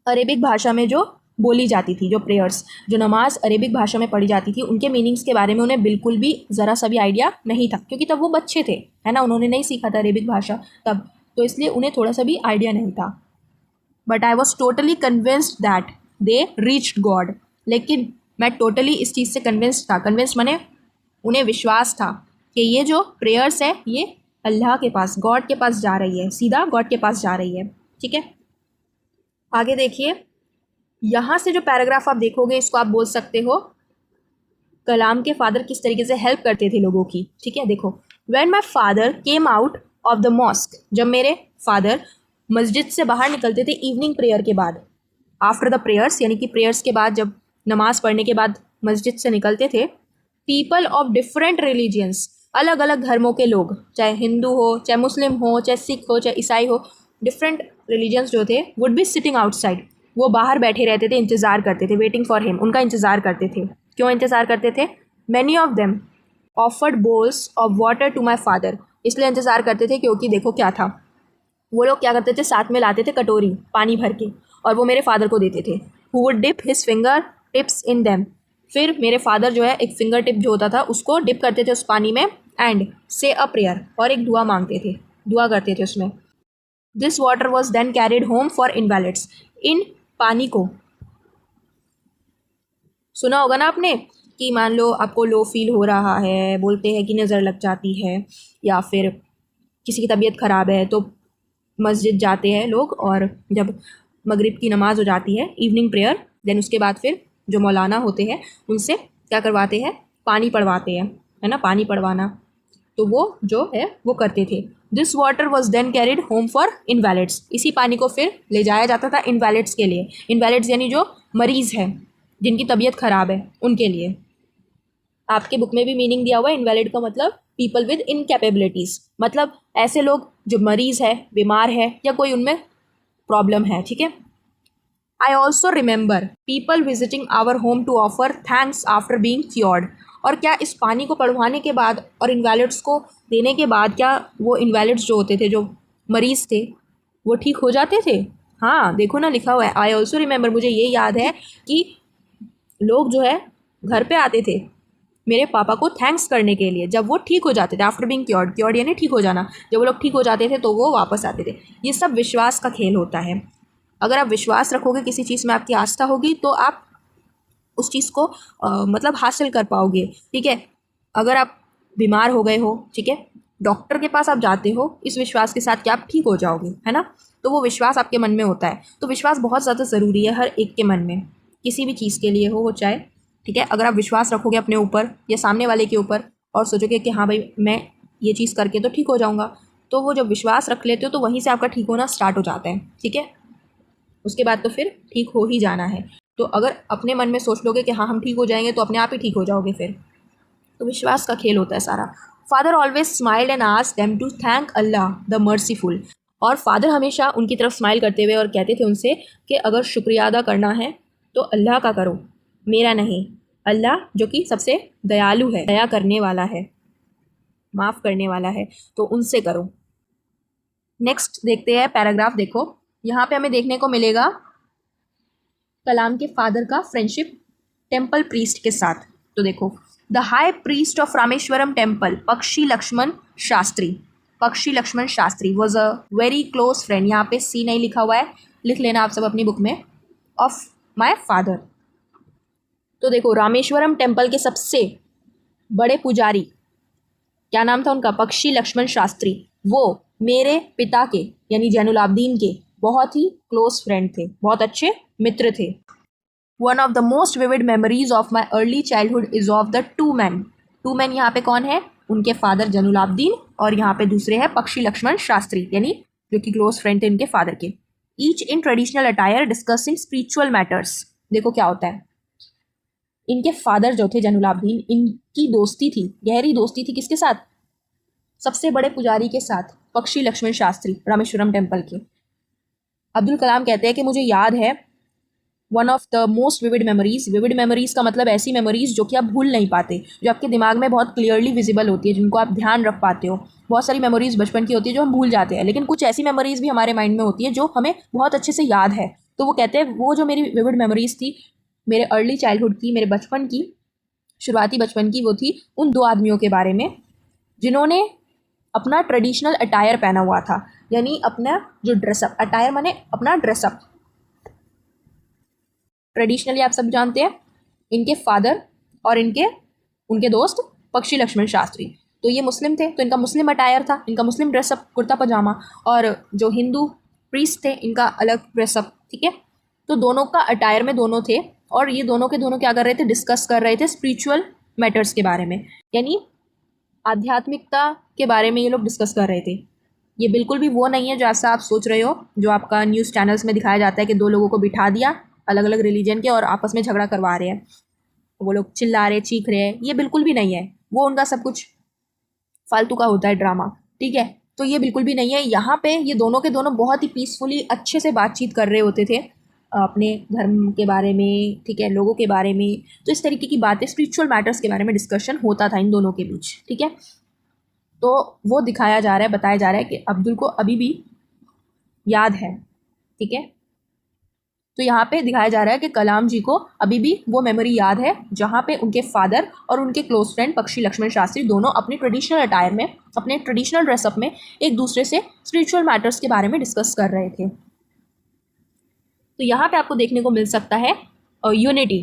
Arabic भाषा में जो बोली जाती थी, जो प्रेयर्स, जो नमाज अरेबिक भाषा में पढ़ी जाती थी, उनके मीनिंग्स के बारे में उन्हें बिल्कुल भी ज़रा सा भी आइडिया नहीं था, क्योंकि तब वो बच्चे थे, है ना, उन्होंने नहीं सीखा था अरेबिक भाषा तब, तो इसलिए उन्हें थोड़ा सा भी आइडिया नहीं था। But I was totally convinced that they reached God. लेकिन मैं टोटली इस चीज़ से कन्विंस्ड था, कन्विंस्ड माने उन्हें विश्वास था कि ये जो प्रेयर्स है ये अल्लाह के पास, गॉड के पास जा रही है, सीधा गॉड के पास जा रही है। ठीक है, आगे देखिए, यहाँ से जो पैराग्राफ आप देखोगे इसको आप बोल सकते हो कलाम के फादर किस तरीके से हेल्प करते थे लोगों की। ठीक है, देखो, when my father came out of the mosque, जब मेरे फादर मस्जिद से बाहर निकलते थे इवनिंग प्रेयर के बाद, आफ्टर द प्रेयर्स यानी कि प्रेयर्स के बाद, जब नमाज पढ़ने के बाद मस्जिद से निकलते थे, पीपल ऑफ डिफरेंट रिलीजियंस, अलग अलग धर्मों के लोग, चाहे हिंदू हो, चाहे मुस्लिम हो, चाहे सिख हो, चाहे ईसाई हो, डिफरेंट रिलीजन्स जो थे, वुड बी सिटिंग आउटसाइड, वो बाहर बैठे रहते थे, इंतज़ार करते थे, वेटिंग फॉर हिम, उनका इंतज़ार करते थे। क्यों इंतज़ार करते थे? Many of them offered bowls of water to my father, इसलिए इंतज़ार करते थे क्योंकि देखो क्या था, वो लोग क्या करते थे, साथ में लाते थे कटोरी पानी भर के, और वो मेरे फादर को देते थे। Who would dip his finger tips in them, फिर मेरे फादर जो है एक फिंगर टिप जो होता था उसको डिप करते थे उस पानी में, एंड से अ प्रेयर, और एक दुआ मांगते थे, दुआ करते थे उसमें। This water was then carried home for invalids, इन पानी को, सुना होगा ना आपने कि मान लो आपको लो फील हो रहा है, बोलते हैं कि नज़र लग जाती है, या फिर किसी की तबीयत ख़राब है, तो मस्जिद जाते हैं लोग, और जब मगरिब की नमाज़ हो जाती है, इवनिंग प्रेयर, देन उसके बाद फिर जो मौलाना होते हैं उनसे क्या करवाते हैं, पानी पढ़वाते हैं, है ना, पानी पढ़वाना, तो वो जो है वो करते थे। This water was then carried home for invalids, इसी पानी को फिर ले जाया जाता था इनवैलिड्स के लिए। इनवैलिड्स यानी जो मरीज़ है, जिनकी तबीयत ख़राब है, उनके लिए। आपके बुक में भी मीनिंग दिया हुआ है इनवैलिड का मतलब पीपल विद इनकैपेबिलिटीज़, मतलब ऐसे लोग जो मरीज़ है, बीमार है, या कोई उनमें प्रॉब्लम है। ठीक है, I also remember people visiting our home to offer thanks after being cured, और क्या इस पानी को पढ़वाने के बाद और इनवैलिड्स को देने के बाद क्या वो इनवैलिड्स जो होते थे, जो मरीज़ थे, वो ठीक हो जाते थे? हाँ, देखो ना लिखा हुआ है, आई ऑल्सो रिमेंबर, मुझे ये याद है कि लोग जो है घर पे आते थे मेरे पापा को थैंक्स करने के लिए, जब वो ठीक हो जाते थे, आफ्टर बीइंग क्योर्ड, क्योर्ड यानी ठीक हो जाना, जब वो लोग ठीक हो जाते थे तो वो वापस आते थे। ये सब विश्वास का खेल होता है। अगर आप विश्वास रखोगे किसी चीज़ में, आपकी आस्था होगी, तो आप उस चीज़ को मतलब हासिल कर पाओगे। ठीक है, अगर आप बीमार हो गए हो, ठीक है, डॉक्टर के पास आप जाते हो इस विश्वास के साथ कि आप ठीक हो जाओगे, है ना, तो वो विश्वास आपके मन में होता है। तो विश्वास बहुत ज़्यादा ज़रूरी है हर एक के मन में, किसी भी चीज़ के लिए हो, वो चाहे। ठीक है, अगर आप विश्वास रखोगे अपने ऊपर या सामने वाले के ऊपर, और सोचोगे कि हाँ भाई मैं ये चीज़ करके तो ठीक हो जाऊँगा, तो वो जब विश्वास रख लेते हो तो वहीं से आपका ठीक होना स्टार्ट हो जाता है। ठीक है, उसके बाद तो फिर ठीक हो ही जाना है। तो अगर अपने मन में सोच लोगे कि हाँ हम ठीक हो जाएंगे, तो अपने आप ही ठीक हो जाओगे फिर। तो विश्वास का खेल होता है सारा। Father always smiled and asked them to thank Allah the merciful, और फादर हमेशा उनकी तरफ स्माइल करते हुए और कहते थे उनसे कि अगर शुक्रिया अदा करना है तो अल्लाह का करो, मेरा नहीं। अल्लाह जो कि सबसे दयालु है, दया करने वाला है, माफ़ करने वाला है, तो उनसे करो। नेक्स्ट देखते हैं पैराग्राफ। देखो यहाँ पे हमें देखने को मिलेगा कलाम के फादर का फ्रेंडशिप टेम्पल प्रीस्ट के साथ। तो देखो, the high priest of Rameswaram temple Pakshi Lakshmana Sastry, Pakshi Lakshmana Sastry was a very close friend, यहाँ पे सी नहीं लिखा हुआ है, लिख लेना आप सब अपनी बुक में, ऑफ माई फादर। तो देखो, रामेश्वरम टेम्पल के सबसे बड़े पुजारी, क्या नाम था उनका? पक्षी लक्ष्मण शास्त्री। वो मेरे पिता के यानी जैनुलाब्दीन के बहुत ही क्लोज फ्रेंड थे, बहुत अच्छे मित्र थे। One of the most vivid memories of my early childhood is of the two man. Two man यहाँ पे कौन है? उनके फादर जैनुलाब्दीन, और यहाँ पे दूसरे हैं पक्षी लक्ष्मण शास्त्री, यानी जो कि क्लोज फ्रेंड थे उनके फादर के। Each in traditional attire discussing spiritual matters. देखो क्या होता है, इनके फादर जो थे जैनुलाब्दीन, इनकी दोस्ती थी, गहरी दोस्ती थी किसके साथ? सबसे बड़े पुजारी के साथ, पक्षी लक्ष्मण शास्त्री, रामेश्वरम टेम्पल के। अब्दुल कलाम कहते हैं कि मुझे याद है one of the most vivid memories. Vivid memories का मतलब ऐसी मेमोरीज जो कि आप भूल नहीं पाते, जो आपके दिमाग में बहुत क्लियरली विजिबल होती है, जिनको आप ध्यान रख पाते हो। बहुत सारी मेमोरीज बचपन की होती है जो हम भूल जाते हैं, लेकिन कुछ ऐसी मेमोरीज भी हमारे माइंड में होती है जो हमें बहुत अच्छे से याद है। तो वो कहते हैं वो जो मेरी विविड मेमोरीज थी मेरे अर्ली चाइल्डहुड की, मेरे बचपन की, शुरुआती बचपन की, वो थी उन दो आदमियों के बारे में जिन्होंने अपना ट्रेडिशनल अटायर पहना हुआ था। यानी अपना जो ड्रेसअप, अटायर माने अपना ड्रेसअप, ट्रेडिशनली आप सब जानते हैं। इनके फादर और उनके दोस्त पक्षी लक्ष्मण शास्त्री, तो ये मुस्लिम थे, तो इनका मुस्लिम अटायर था, इनका मुस्लिम ड्रेसअप, कुर्ता पजामा। और जो हिंदू प्रीस्ट थे इनका अलग ड्रेसअप, ठीक है। तो दोनों का अटायर में दोनों थे, और ये दोनों के दोनों क्या कर रहे थे? डिस्कस कर रहे थे स्पिरिचुअल मैटर्स के बारे में, यानी आध्यात्मिकता के बारे में ये लोग डिस्कस कर रहे थे। ये बिल्कुल भी वो नहीं है जैसा आप सोच रहे हो, जो आपका न्यूज़ चैनल्स में दिखाया जाता है कि दो लोगों को बिठा दिया अलग अलग रिलीजन के और आपस में झगड़ा करवा रहे हैं, वो लोग चिल्ला रहे, चीख रहे हैं। ये बिल्कुल भी नहीं है, वो उनका सब कुछ फालतू का होता है ड्रामा, ठीक है। तो ये बिल्कुल भी नहीं है। यहाँ पे ये दोनों के दोनों बहुत ही पीसफुली अच्छे से बातचीत कर रहे होते थे अपने धर्म के बारे में, ठीक है, लोगों के बारे में। तो इस तरीके की बातें, स्पिरिचुअल मैटर्स के बारे में डिस्कशन होता था इन दोनों के बीच, ठीक है। तो वो दिखाया जा रहा है, बताया जा रहा है कि अब्दुल को अभी भी याद है, ठीक है। तो यहाँ पे दिखाया जा रहा है कि कलाम जी को अभी भी वो मेमोरी याद है जहाँ पे उनके फादर और उनके क्लोज फ्रेंड पक्षी लक्ष्मण शास्त्री दोनों अपनी ट्रेडिशनल अटायर में, अपने ट्रेडिशनल ड्रेसअप में एक दूसरे से स्पिरिचुअल मैटर्स के बारे में डिस्कस कर रहे थे। तो यहाँ पे आपको देखने को मिल सकता है यूनिटी,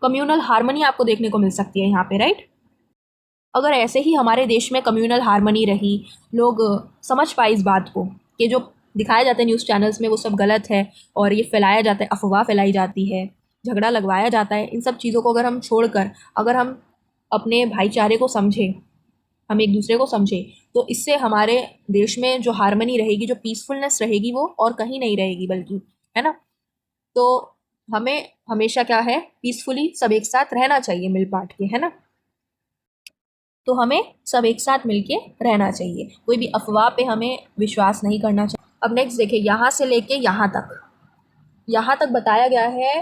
कम्युनल हार्मनी आपको देखने को मिल सकती है यहाँ पे, राइट। अगर ऐसे ही हमारे देश में कम्युनल हार्मनी रही, लोग समझ पाए इस बात को कि जो दिखाया जाता है न्यूज़ चैनल्स में वो सब गलत है और ये फैलाया जाता है, अफवाह फैलाई जाती है, झगड़ा लगवाया जाता है, इन सब चीज़ों को अगर हम छोड़कर अगर हम अपने भाईचारे को समझें, हम एक दूसरे को समझें, तो इससे हमारे देश में जो हार्मनी रहेगी, जो पीसफुलनेस रहेगी, वो और कहीं नहीं रहेगी बल्कि, है ना। तो हमें हमेशा क्या है, पीसफुली सब एक साथ रहना चाहिए, मिल बांट के, है ना। तो हमें सब एक साथ मिलके रहना चाहिए, कोई भी अफवाह पे हमें विश्वास नहीं करना चाहिए। अब नेक्स्ट देखिए, यहाँ से लेके यहाँ तक बताया गया है।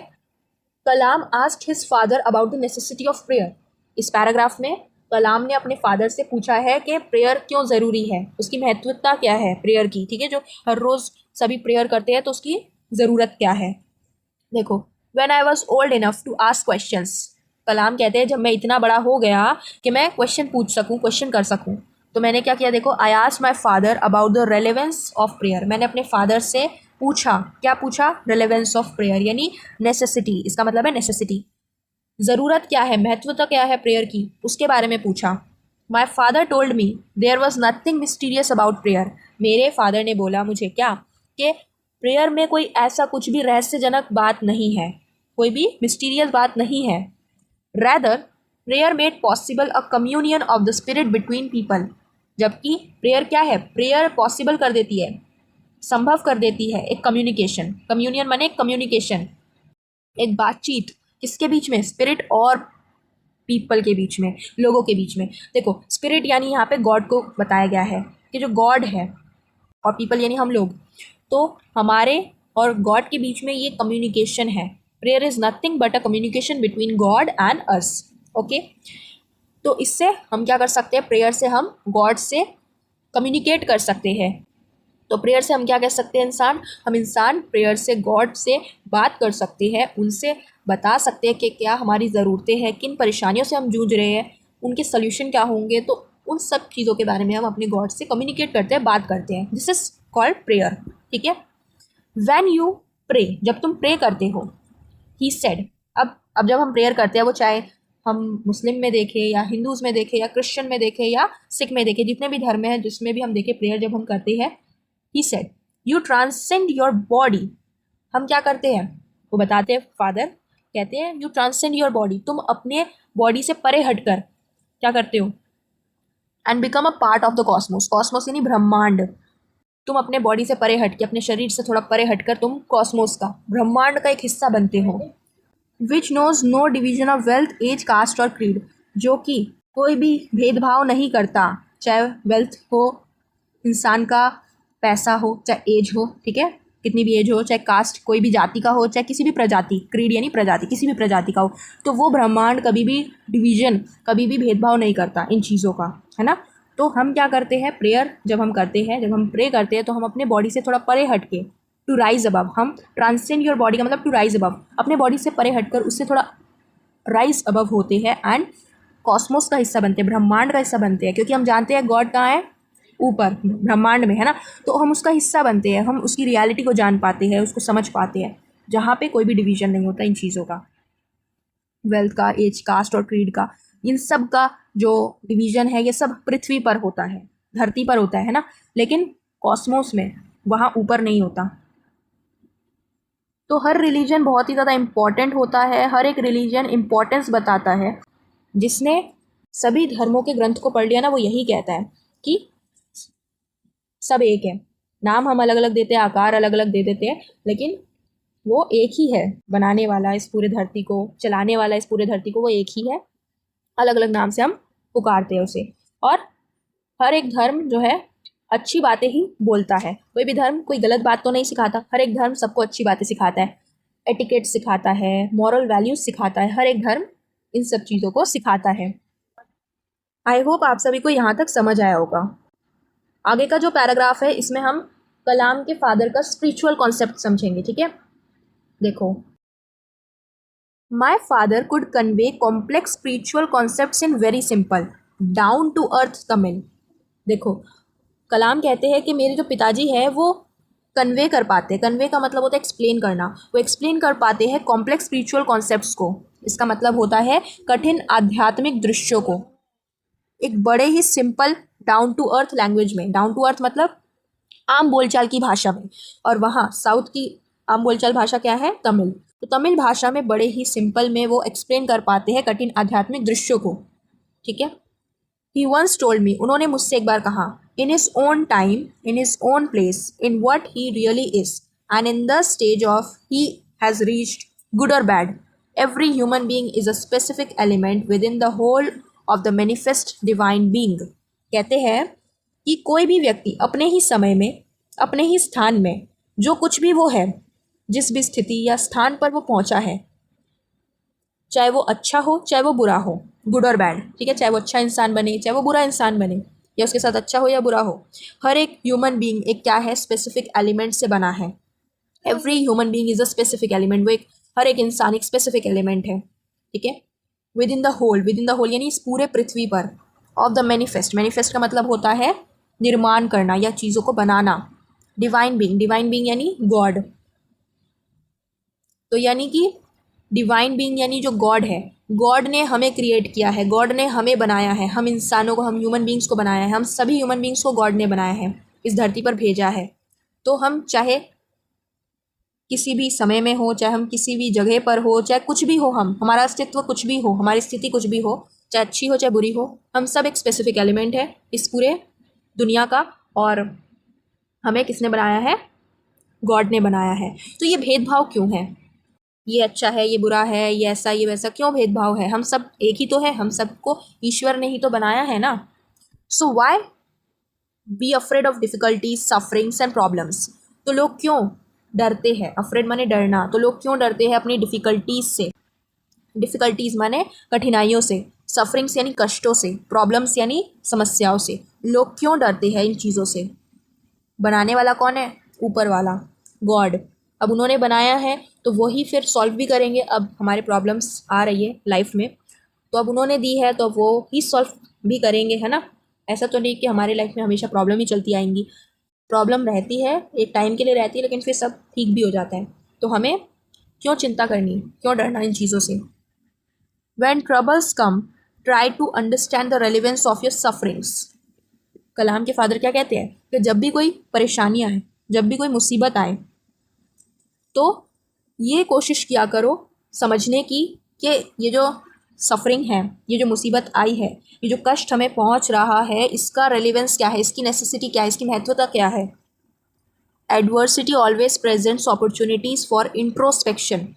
Kalam asked his father about the necessity of prayer. इस पैराग्राफ में कलाम ने अपने फादर से पूछा है कि प्रेयर क्यों ज़रूरी है, उसकी महत्वता क्या है प्रेयर की, ठीक है। जो हर रोज़ सभी प्रेयर करते हैं तो उसकी ज़रूरत क्या है। देखो, when I was old enough to ask questions, Kalam कहते हैं जब मैं इतना बड़ा हो गया कि मैं क्वेश्चन पूछ सकूं, क्वेश्चन कर सकूं, तो मैंने क्या किया। देखो, I asked my father about the relevance of prayer. मैंने अपने फादर से पूछा, क्या पूछा? रेलेवेंस ऑफ प्रेयर, यानी नेसेसिटी, इसका मतलब है नेसेसिटी, ज़रूरत क्या है, महत्वता क्या है प्रेयर की, उसके बारे में पूछा। My father told me there was nothing mysterious about prayer. मेरे फादर ने बोला मुझे क्या, कि प्रेयर में कोई ऐसा कुछ भी रहस्यजनक बात नहीं है, कोई भी मिस्टीरियस बात नहीं है। Rather prayer made possible a communion of the spirit between people. जबकि प्रेयर क्या है, प्रेयर पॉसिबल कर देती है, संभव कर देती है एक कम्युनिकेशन। कम्युनियन माने कम्युनिकेशन, एक बातचीत, किसके बीच में? स्पिरिट और पीपल के बीच में, लोगों के बीच में। देखो, स्पिरिट यानी यहाँ पे गॉड को बताया गया है कि जो गॉड है, और पीपल यानी हम लोग। तो हमारे और गॉड के बीच में ये कम्युनिकेशन है। Prayer is nothing but a communication between God and us, okay. तो इससे हम क्या कर सकते हैं, प्रेयर से हम गॉड से कम्युनिकेट कर सकते हैं। तो प्रेयर से हम क्या कह सकते हैं, इंसान प्रेयर से गॉड से बात कर सकते हैं, उनसे बता सकते हैं कि क्या हमारी ज़रूरतें हैं, किन परेशानियों से हम जूझ रहे हैं, उनके सल्यूशन क्या होंगे। तो उन सब चीज़ों के बारे में हम अपने गॉड से कम्युनिकेट करते हैं, बात करते हैं। दिस इज़ कॉल्ड प्रेयर, ठीक है। व्हेन यू प्रे, जब तुम प्रे करते हो, ही सेड। अब जब हम प्रेयर करते हैं, वो चाहे हम मुस्लिम में देखें या हिंदूज़ में देखें या क्रिश्चियन में देखें या सिख में देखें, जितने भी धर्म हैं जिसमें भी हम देखें, प्रेयर जब हम करते हैं, he said you transcend your body. हम क्या करते हैं, वो बताते हैं फादर, कहते हैं यू ट्रांसेंड योर बॉडी, तुम अपने बॉडी से परे हटकर क्या करते हो, and become a part of the Cosmos. Cosmos यानी ब्रह्मांड। तुम अपने बॉडी से परे हटके, अपने शरीर से थोड़ा परे हटकर तुम कॉस्मोस का, ब्रह्मांड का एक हिस्सा बनते हो। Which knows no division of wealth, age, caste और क्रीड, जो कि कोई भी भेदभाव नहीं करता, चाहे वेल्थ हो इंसान का, पैसा हो, चाहे एज हो, ठीक है, कितनी भी एज हो, चाहे कास्ट कोई भी जाति का हो, चाहे किसी भी प्रजाति, क्रीड यानी प्रजाति, किसी भी प्रजाति का हो, तो वो ब्रह्मांड कभी भी डिवीजन, कभी भी भेदभाव नहीं करता इन चीज़ों का, है ना। तो हम क्या करते हैं, प्रेयर जब हम करते हैं, जब हम प्रे करते हैं तो हम अपने बॉडी से थोड़ा परे हट के, टू राइज अबव, हम ट्रांसेंड योर बॉडी का मतलब टू राइज अबव, अपने बॉडी से परे हटकर उससे थोड़ा राइज अबव होते हैं एंड कॉस्मोस का हिस्सा बनते हैं, ब्रह्मांड का हिस्सा बनते हैं, क्योंकि हम जानते हैं गॉड कहाँ है, ऊपर ब्रह्मांड में, है ना। तो हम उसका हिस्सा बनते हैं, हम उसकी रियलिटी को जान पाते हैं, उसको समझ पाते हैं, जहाँ पे कोई भी डिवीजन नहीं होता इन चीज़ों का, वेल्थ का, एज, कास्ट और क्रीड का, इन सब का जो डिवीजन है ये सब पृथ्वी पर होता है, धरती पर होता है ना, लेकिन कॉस्मोस में वहाँ ऊपर नहीं होता। तो हर रिलीजन बहुत ही ज़्यादा इम्पॉर्टेंट होता है, हर एक रिलीजन इम्पोर्टेंस बताता है। जिसने सभी धर्मों के ग्रंथ को पढ़ लिया ना, वो यही कहता है कि सब एक है, नाम हम अलग अलग देते हैं, आकार अलग अलग दे देते हैं, लेकिन वो एक ही है, बनाने वाला इस पूरे धरती को, चलाने वाला इस पूरे धरती को, वो एक ही है, अलग अलग नाम से हम पुकारते हैं उसे। और हर एक धर्म जो है अच्छी बातें ही बोलता है, कोई भी धर्म कोई गलत बात तो नहीं सिखाता, हर एक धर्म सबको अच्छी बातें सिखाता है, एटिकेट सिखाता है, मॉरल वैल्यूज सिखाता है, हर एक धर्म इन सब चीज़ों को सिखाता है। आई होप आप सभी को यहाँ तक समझ आया होगा। आगे का जो पैराग्राफ है इसमें हम कलाम के फादर का स्पिरिचुअल कॉन्सेप्ट समझेंगे, ठीक है। देखो, my father could convey complex spiritual concepts in very simple down to earth Tamil. देखो, कलाम कहते हैं कि मेरे जो पिताजी हैं वो कन्वे कर पाते हैं, कन्वे का मतलब होता है एक्सप्लेन करना, वो एक्सप्लेन कर पाते हैं कॉम्प्लेक्स स्पिरिचुअल कॉन्सेप्ट्स को। इसका मतलब होता है कठिन आध्यात्मिक दृश्यों को एक बड़े ही simple down to earth language में, डाउन टू अर्थ मतलब आम बोलचाल की भाषा में, और वहाँ साउथ की आम बोलचाल भाषा क्या है, तमिल, तो तमिल भाषा में बड़े ही सिंपल में वो एक्सप्लेन कर पाते हैं कठिन आध्यात्मिक दृश्यों को, ठीक है। He once told me, उन्होंने मुझसे एक बार कहा, in his own time, in his own place, in what he really is, and in the stage of he has reached, good or bad, every human being is a specific element within the whole of the manifest divine being। कहते हैं कि कोई भी व्यक्ति अपने ही समय में, अपने ही स्थान में, जो कुछ भी वो है, जिस भी स्थिति या स्थान पर वो पहुंचा है, चाहे वो अच्छा हो चाहे वो बुरा हो, गुड और बैड, ठीक है, चाहे वो अच्छा इंसान बने चाहे वो बुरा इंसान बने, या उसके साथ अच्छा हो या बुरा हो, हर एक ह्यूमन बीइंग एक क्या है, स्पेसिफिक एलिमेंट से बना है। Every human being is a specific element, वो एक, हर एक इंसान एक स्पेसिफिक एलिमेंट है, ठीक है। Within the whole, within the whole यानी इस पूरे पृथ्वी पर, ऑफ द मैनिफेस्ट, मैनिफेस्ट का मतलब होता है निर्माण करना या चीज़ों को बनाना, डिवाइन बीइंग, डिवाइन बीइंग यानी गॉड, तो यानी कि डिवाइन बीइंग यानी जो गॉड है, गॉड ने हमें क्रिएट किया है, गॉड ने हमें बनाया है, हम इंसानों को, हम ह्यूमन बीइंग्स को बनाया है, हम सभी ह्यूमन बीइंग्स को गॉड ने बनाया है, इस धरती पर भेजा है। तो हम चाहे किसी भी समय में हो, चाहे हम किसी भी जगह पर हो, चाहे कुछ भी हो, हम, हमारा अस्तित्व कुछ भी हो, हमारी स्थिति कुछ भी हो, चाहे अच्छी हो चाहे बुरी हो, हम सब एक स्पेसिफिक एलिमेंट है इस पूरे दुनिया का, और हमें किसने बनाया है, गॉड ने बनाया है। तो ये भेदभाव क्यों है, ये अच्छा है ये बुरा है, ये ऐसा ये वैसा, क्यों भेदभाव है, हम सब एक ही तो है, हम सबको ईश्वर ने ही तो बनाया है ना। So why be afraid of difficulties, sufferings and problems. तो लोग क्यों डरते हैं, अफ्रेड माने डरना, तो लोग क्यों डरते हैं अपनी डिफ़िकल्टीज से, डिफ़िकल्टीज माने कठिनाइयों से, सफरिंग्स यानी कष्टों से, प्रॉब्लम्स यानी समस्याओं से, लोग क्यों डरते हैं इन चीज़ों से। बनाने वाला कौन है, ऊपर वाला, गॉड। अब उन्होंने बनाया है तो वही फिर सॉल्व भी करेंगे। अब हमारे प्रॉब्लम्स आ रही है लाइफ में, तो अब उन्होंने दी है तो वो ही सॉल्व भी करेंगे, है ना। ऐसा तो नहीं कि हमारे लाइफ में हमेशा प्रॉब्लम ही चलती आएंगी, प्रॉब्लम रहती है, एक टाइम के लिए रहती है, लेकिन फिर सब ठीक भी हो जाता है। तो हमें क्यों चिंता करनी, क्यों डरना इन चीज़ों से। When troubles come, try to understand the relevance of your sufferings। कलाम के फादर क्या कहते हैं कि जब भी कोई परेशानी आए, जब भी कोई मुसीबत आए, तो ये कोशिश किया करो समझने की कि ये जो सफरिंग है, ये जो मुसीबत आई है, ये जो कष्ट हमें पहुंच रहा है, इसका रेलिवेंस क्या है, इसकी नेसेसिटी क्या है, इसकी महत्वता क्या है। Adversity always presents opportunities for introspection.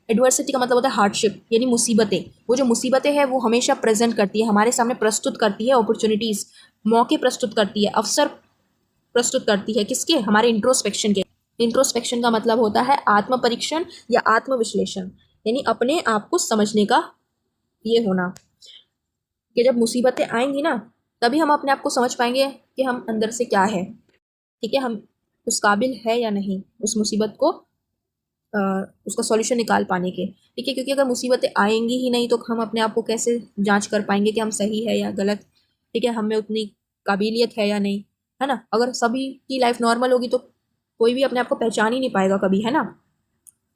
Adversity का मतलब होता है हार्डशिप, यानी मुसीबतें। वो जो मुसीबतें हैं वो हमेशा प्रेजेंट करती है, हमारे सामने प्रस्तुत करती है अपॉर्चुनिटीज़, मौके प्रस्तुत करती है, अवसर प्रस्तुत करती है। किसके? हमारे इंट्रोस्पेक्शन के। इंट्रोस्पेक्शन का मतलब होता है आत्म परीक्षण या आत्मविश्लेषण, यानी अपने आप को समझने का ये होना कि जब मुसीबतें आएंगी ना, तभी हम अपने आप को समझ पाएंगे कि हम अंदर से क्या है। ठीक है, हम उस काबिल है या नहीं उस मुसीबत को उसका सॉल्यूशन निकाल पाने के। ठीक है, क्योंकि अगर मुसीबतें आएंगी ही नहीं तो हम अपने आप को कैसे जांच कर पाएंगे कि हम सही है या गलत। ठीक है, हम में उतनी काबिलियत है या नहीं, है ना। अगर सभी की लाइफ नॉर्मल होगी तो कोई भी अपने आप को पहचान ही नहीं पाएगा कभी, है ना।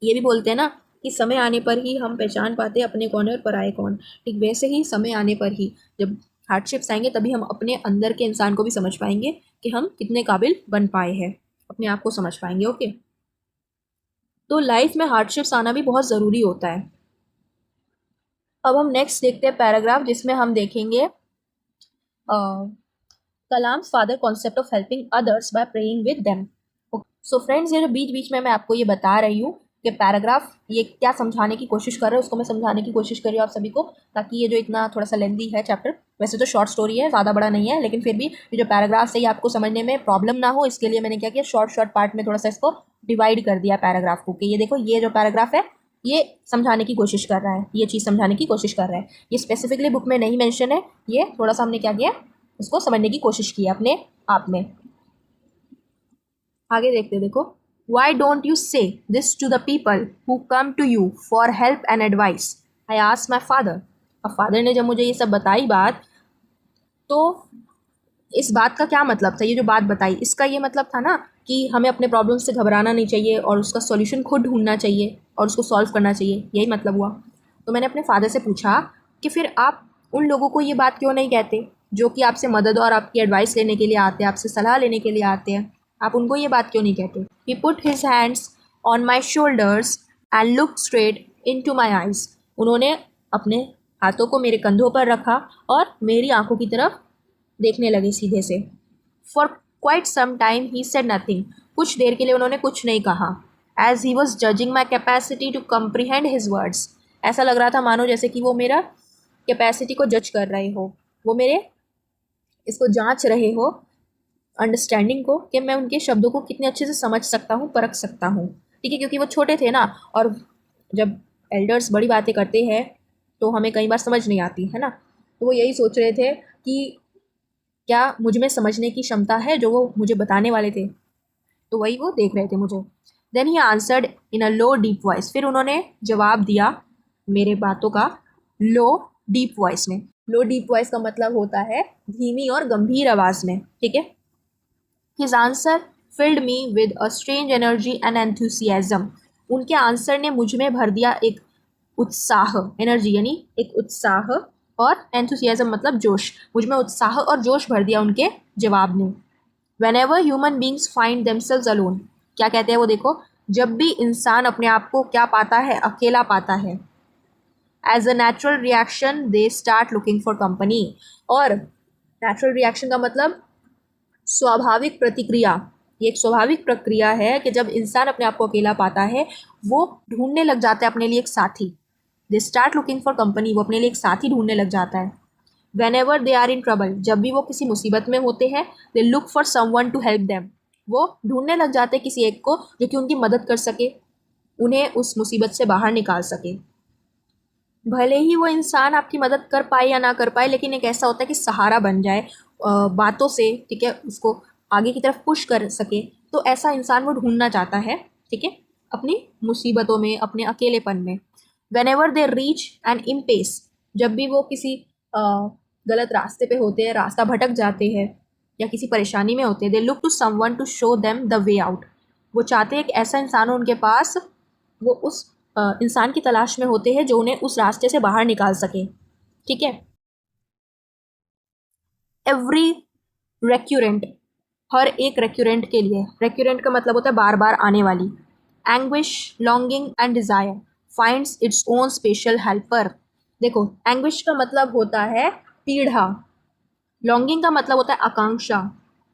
ये भी बोलते हैं ना कि समय आने पर ही हम पहचान पाते हैं अपने कौन है और पराये कौन। ठीक वैसे ही समय आने पर ही जब हार्डशिप्स आएंगे तभी हम अपने अंदर के इंसान को भी समझ पाएंगे कि हम कितने काबिल बन पाए हैं, अपने आप को समझ पाएंगे। ओके, तो लाइफ में हार्डशिप्स आना भी बहुत ज़रूरी होता है। अब हम नेक्स्ट देखते हैं पैराग्राफ, जिसमें हम देखेंगे Kalam father concept of helping others by praying with them. So friends, ये जो बीच बीच में मैं आपको ये बता रही हूँ कि पैराग्राफ ये क्या समझाने की कोशिश कर रहे हैं, उसको मैं समझाने की कोशिश कर रही हूँ आप सभी को, ताकि ये जो इतना थोड़ा सा लेंदी है चैप्टर, वैसे तो शॉर्ट स्टोरी है, ज़्यादा बड़ा नहीं है, लेकिन फिर भी ये जो पैराग्राफ है ये आपको समझने में प्रॉब्लम ना हो, इसके लिए मैंने क्या किया, शॉर्ट शॉर्ट पार्ट में थोड़ा सा इसको डिवाइड कर दिया पैराग्राफ को, कि ये देखो ये जो पैराग्राफ है ये समझाने की कोशिश कर रहा है, ये चीज़ समझाने की कोशिश कर रहा है। ये स्पेसिफिकली बुक में नहीं मेंशन है, ये थोड़ा सा हमने क्या किया, उसको समझने की कोशिश की अपने आप में। आगे देखते देखो, why don't you say this to the people who come to you for help and advice, I asked my father. अब फादर ने जब मुझे ये सब बताई बात, तो इस बात का क्या मतलब था, ये जो बात बताई इसका ये मतलब था ना कि हमें अपने प्रॉब्लम से घबराना नहीं चाहिए और उसका सॉल्यूशन खुद ढूंढना चाहिए और उसको सॉल्व करना चाहिए, यही मतलब हुआ। तो मैंने अपने फादर से पूछा कि फिर आप उन लोगों को ये बात क्यों नहीं कहते जो कि आपसे मदद और आपकी एडवाइस लेने के लिए आते हैं, आपसे सलाह लेने के लिए आते हैं, आप उनको ये बात क्यों नहीं कहते। He put his hands on my shoulders and look straight into my eyes. उन्होंने अपने हाथों को मेरे कंधों पर रखा और मेरी आंखों की तरफ देखने लगे सीधे से। For quite some time he said nothing. कुछ देर के लिए उन्होंने कुछ नहीं कहा। As he was judging my capacity to comprehend his words. ऐसा लग रहा था मानो जैसे कि वो मेरा कैपेसिटी को जज कर रहे हो, वो मेरे इसको जांच रहे हो, अंडरस्टैंडिंग को, कि मैं उनके शब्दों को कितने अच्छे से समझ सकता हूँ, परख सकता हूँ। ठीक है, क्योंकि वो छोटे थे ना, और जब एल्डर्स बड़ी बातें करते हैं तो हमें कई बार समझ नहीं आती है ना। तो वो यही सोच रहे थे कि क्या मुझ में समझने की क्षमता है जो वो मुझे बताने वाले थे, तो वही वो देख रहे थे मुझे। Then he answered in a low deep voice. फिर उन्होंने जवाब दिया मेरे बातों का लो डीप वॉइस में। लो डीप वॉइस का मतलब होता है धीमी और गंभीर आवाज़ में। ठीक है, his answer field me with a strange energy and enthusiasm. उनके आंसर ने मुझ में भर दिया एक उत्साह, एनर्जी यानी एक उत्साह, और एंथुसियाज्म मतलब जोश, मुझ में उत्साह और जोश भर दिया उनके जवाब ने। Whenever human beings find themselves alone, क्या कहते हैं वो देखो, जब भी इंसान अपने आप को क्या पाता है, अकेला पाता है, as a natural reaction they start looking for company. और नेचुरल रिएक्शन का मतलब स्वाभाविक प्रतिक्रिया। ये एक स्वाभाविक प्रक्रिया है कि जब इंसान अपने आप को अकेला पाता है वो ढूंढने लग जाता है अपने लिए एक साथी। दे स्टार्ट लुकिंग फॉर कंपनी, वो अपने लिए एक साथी ढूंढने लग जाता है। Whenever they are in trouble, जब भी वो किसी मुसीबत में होते हैं, they look for someone to help them, वो ढूंढने लग जाते हैं किसी एक को जो कि उनकी मदद कर सके, उन्हें उस मुसीबत से बाहर निकाल सके। भले ही वो इंसान आपकी मदद कर पाए या ना कर पाए, लेकिन एक ऐसा होता है कि सहारा बन जाए बातों से, ठीक है, उसको आगे की तरफ पुश कर सके, तो ऐसा इंसान वो ढूंढना चाहता है। ठीक है, अपनी मुसीबतों में, अपने अकेलेपन में। Whenever they reach an impasse, जब भी वो किसी गलत रास्ते पे होते हैं, रास्ता भटक जाते हैं या किसी परेशानी में होते हैं, they look to someone to show them the way out. वो चाहते हैं कि ऐसा इंसान हो उनके पास, वो उस इंसान की तलाश में होते हैं जो उन्हें उस रास्ते से बाहर निकाल सके। ठीक है, एवरी रेक्यूरेंट, हर एक रेक्यूरेंट के लिए, रेक्यूरेंट का मतलब होता है बार बार आने वाली, anguish, longing and desire finds its own special helper. देखो, एंग्विश का मतलब होता है पीड़ा, लॉन्गिंग का मतलब होता है आकांक्षा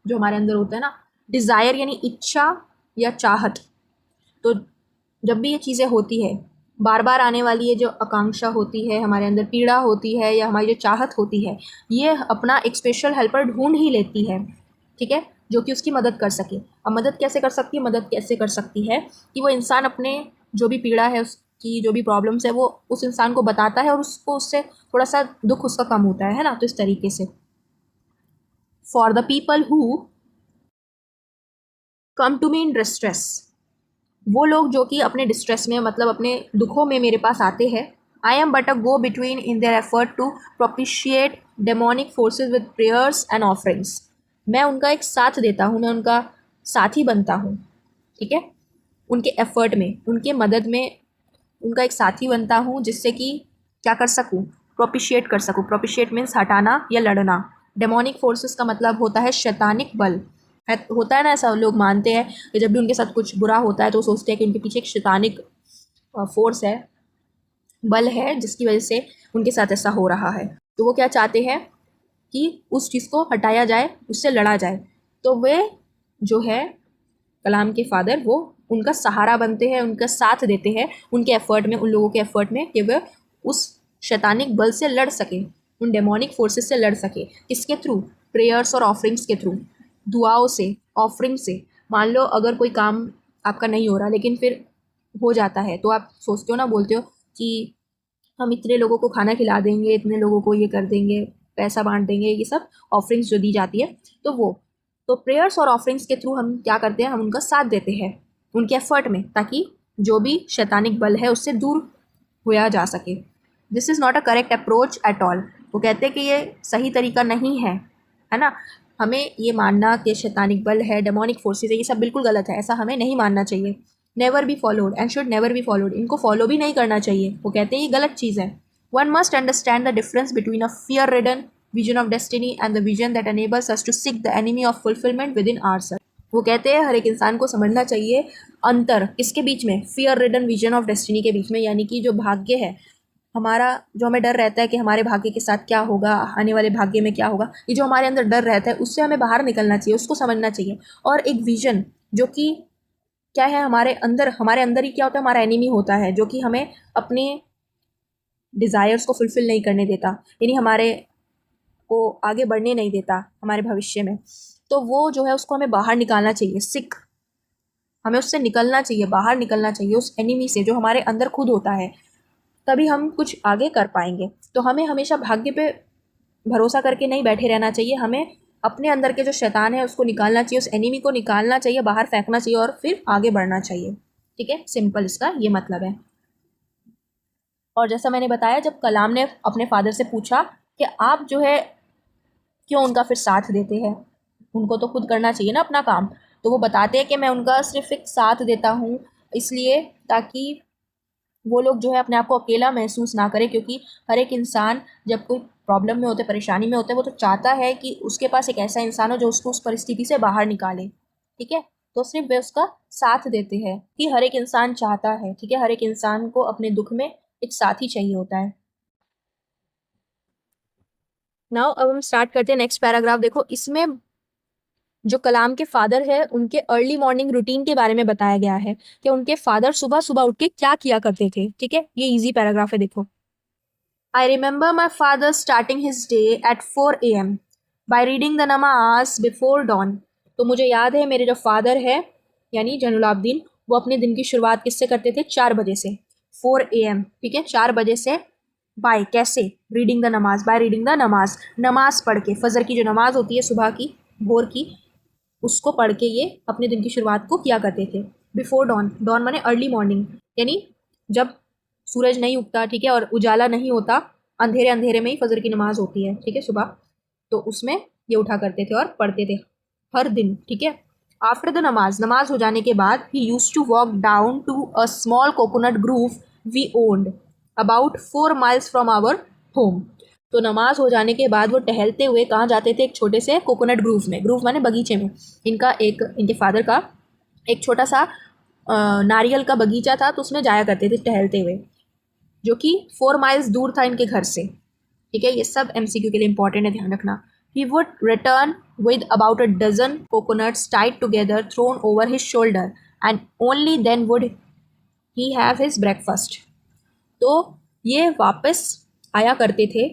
जो हमारे अंदर होता है ना, डिज़ायर यानी इच्छा या चाहत। तो जब भी ये चीज़ें होती है बार बार आने वाली ये जो आकांक्षा होती है, हमारे अंदर पीड़ा होती है या हमारी जो चाहत होती है, ये अपना एक स्पेशल हेल्पर ढूंढ ही लेती है, ठीक है, जो कि उसकी मदद कर सके। अब मदद कैसे कर सकती है? मदद कैसे कर सकती है कि वो इंसान अपने जो भी पीड़ा है, उसकी जो भी प्रॉब्लम्स है, वो उस इंसान को बताता है और उसको उससे थोड़ा सा दुख उसका कम होता है ना। तो इस तरीके से for the people who come to me in distress, वो लोग जो कि अपने डिस्ट्रेस में, मतलब अपने दुखों में मेरे पास आते हैं, I am but a go between in their effort to propitiate demonic forces with prayers and offerings, मैं उनका एक साथ देता हूँ, मैं उनका साथी बनता हूँ, ठीक है, उनके एफर्ट में, उनके मदद में उनका एक साथी बनता हूँ, जिससे कि क्या कर सकूँ, प्रोपिशिएट कर सकूँ। प्रोपिशिएट मीन्स हटाना या लड़ना। डेमोनिक फोर्सेस का मतलब होता है शैतानिक बल। होता है ना ऐसा, लोग मानते हैं कि जब भी उनके साथ कुछ बुरा होता है तो वो सोचते हैं कि उनके पीछे एक शैतानिक फोर्स है, बल है, जिसकी वजह से उनके साथ ऐसा हो रहा है। तो वो क्या चाहते हैं कि उस चीज़ को हटाया जाए, उससे लड़ा जाए। तो वे जो है कलाम के फादर, वो उनका सहारा बनते हैं, उनका साथ देते हैं उनके एफर्ट में, उन लोगों के एफर्ट में, कि वह उस शैतानिक बल से लड़ सके, उन डेमोनिक फोर्सेस से लड़ सके। किसके थ्रू? प्रेयर्स और ऑफरिंग्स के थ्रू, दुआओं से, ऑफरिंग से। मान लो अगर कोई काम आपका नहीं हो रहा, लेकिन फिर हो जाता है, तो आप सोचते हो ना, बोलते हो कि हम इतने लोगों को खाना खिला देंगे, इतने लोगों को ये कर देंगे, पैसा बांट देंगे, ये सब ऑफरिंग्स जो दी जाती है। तो प्रेयर्स और ऑफरिंग्स के थ्रू हम क्या करते हैं, हम उनका साथ देते हैं उनके एफर्ट में, ताकि जो भी शैतानिक बल है उससे दूर होया जा सके। This is not a correct approach at all. वो कहते हैं कि ये सही तरीका नहीं है ना। हमें ये मानना कि शैतानिक बल है, डेमोनिक फोर्सेस है, ये सब बिल्कुल गलत है, ऐसा हमें नहीं मानना चाहिए। Never be followed and should never be followed, इनको फॉलो भी नहीं करना चाहिए। वो कहते हैं ये गलत चीज़ है। One must understand the difference between a fear ridden vision of destiny and the vision that enables us to seek the enemy of fulfillment within ourselves। वो कहते हैं हर एक इंसान को समझना चाहिए अंतर किसके बीच में, fear ridden vision of destiny के बीच में, यानी कि जो भाग्य है हमारा, जो हमें डर रहता है कि हमारे भाग्य के साथ क्या होगा, आने वाले भाग्य में क्या होगा, ये जो हमारे अंदर डर रहता है, उससे हमें बाहर निकलना चाहिए, उसको समझना चाहिए। और एक विजन जो कि क्या है, हमारे अंदर ही क्या होता है, हमारा एनिमी होता है, जो कि हमें अपने डिज़ायर्स को फुलफ़िल नहीं करने देता, यानी हमारे को आगे बढ़ने नहीं देता हमारे भविष्य में। तो वो जो है उसको हमें बाहर निकालना चाहिए, हमें उससे निकलना चाहिए, बाहर निकलना चाहिए उस एनिमी से जो हमारे अंदर खुद होता है, तभी हम कुछ आगे कर पाएंगे। तो हमें हमेशा भाग्य पे भरोसा करके नहीं बैठे रहना चाहिए, हमें अपने अंदर के जो शैतान है उसको निकालना चाहिए, उस एनिमी को निकालना चाहिए, बाहर फेंकना चाहिए और फिर आगे बढ़ना चाहिए। ठीक है, सिंपल इसका ये मतलब है। और जैसा मैंने बताया, जब कलाम ने अपने फादर से पूछा कि आप जो है क्यों उनका फिर साथ देते हैं, उनको तो खुद करना चाहिए ना अपना काम, तो वो बताते हैं कि मैं उनका सिर्फ एक साथ देता हूँ इसलिए ताकि वो लोग जो है अपने आप को अकेला महसूस ना करें, क्योंकि हर एक इंसान जब कोई प्रॉब्लम में होते, परेशानी में होते, वो तो चाहता है कि उसके पास एक ऐसा इंसान हो जो उसको उस परिस्थिति से बाहर निकाले। ठीक है, तो सिर्फ वे उसका साथ देते हैं, कि हर एक इंसान चाहता है, ठीक है, हर एक इंसान को अपने दुख में एक साथी चाहिए होता है। नाउ अब हम स्टार्ट करते हैं नेक्स्ट पैराग्राफ। देखो, इसमें जो कलाम के फादर है उनके अर्ली मॉर्निंग रूटीन के बारे में बताया गया है कि उनके फादर सुबह सुबह उठ के क्या किया करते थे। ठीक है, ये इजी पैराग्राफ है, देखो। I remember my father starting his day at 4 a.m. by reading the namaz before dawn। तो मुझे याद है मेरे जो फादर है यानी जैनुलाब्दीन, वो अपने दिन की शुरुआत किससे करते थे? 4 बजे से, 4 AM, ठीक है, 4 बजे से। बाय कैसे? रीडिंग द नमाज, बाय रीडिंग द नमाज, नमाज पढ़ के, फजर की जो नमाज होती है सुबह की, भोर की, उसको पढ़ के ये अपने दिन की शुरुआत को किया करते थे। बिफोर डॉन, डॉन माने अर्ली मॉर्निंग, यानी जब सूरज नहीं उगता, ठीक है, और उजाला नहीं होता, अंधेरे अंधेरे में ही फजर की नमाज होती है, ठीक है, सुबह, तो उसमें ये उठा करते थे और पढ़ते थे हर दिन। ठीक है, आफ्टर द नमाज, नमाज हो जाने के बाद he use to walk down to a small coconut grove we owned about 4 miles from our home. तो नमाज हो जाने के बाद वो टहलते हुए कहाँ जाते थे? एक छोटे से कोकोनट ग्रूव में, ग्रूव माने बगीचे में। इनके फादर का एक छोटा सा नारियल का बगीचा था, तो उसमें जाया करते थे टहलते हुए, जो कि 4 miles दूर था इनके घर से। ठीक है, ये सब MCQ के लिए इंपॉर्टेंट है, ध्यान रखना। He would return with about a dozen coconuts tied together thrown over his shoulder and only then would he have his breakfast. तो ये वापस आया करते थे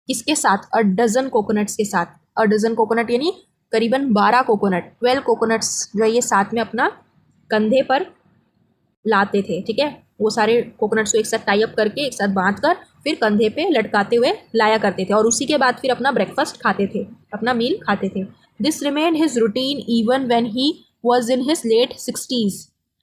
किसके साथ? अ डज़न कोकोनट्स के साथ। अ डज़न कोकोनट यानी करीबन 12 कोकोनट, 12 कोकोनट्स जो है ये साथ में अपना कंधे पर लाते थे, ठीक है। वो सारे कोकोनट्स को एक साथ टाई अप करके, एक साथ बांध कर फिर कंधे पे लटकाते हुए लाया करते थे और उसी के बाद फिर अपना ब्रेकफास्ट खाते थे, अपना मील खाते थे। This remained his routine even when he was in his late 60s।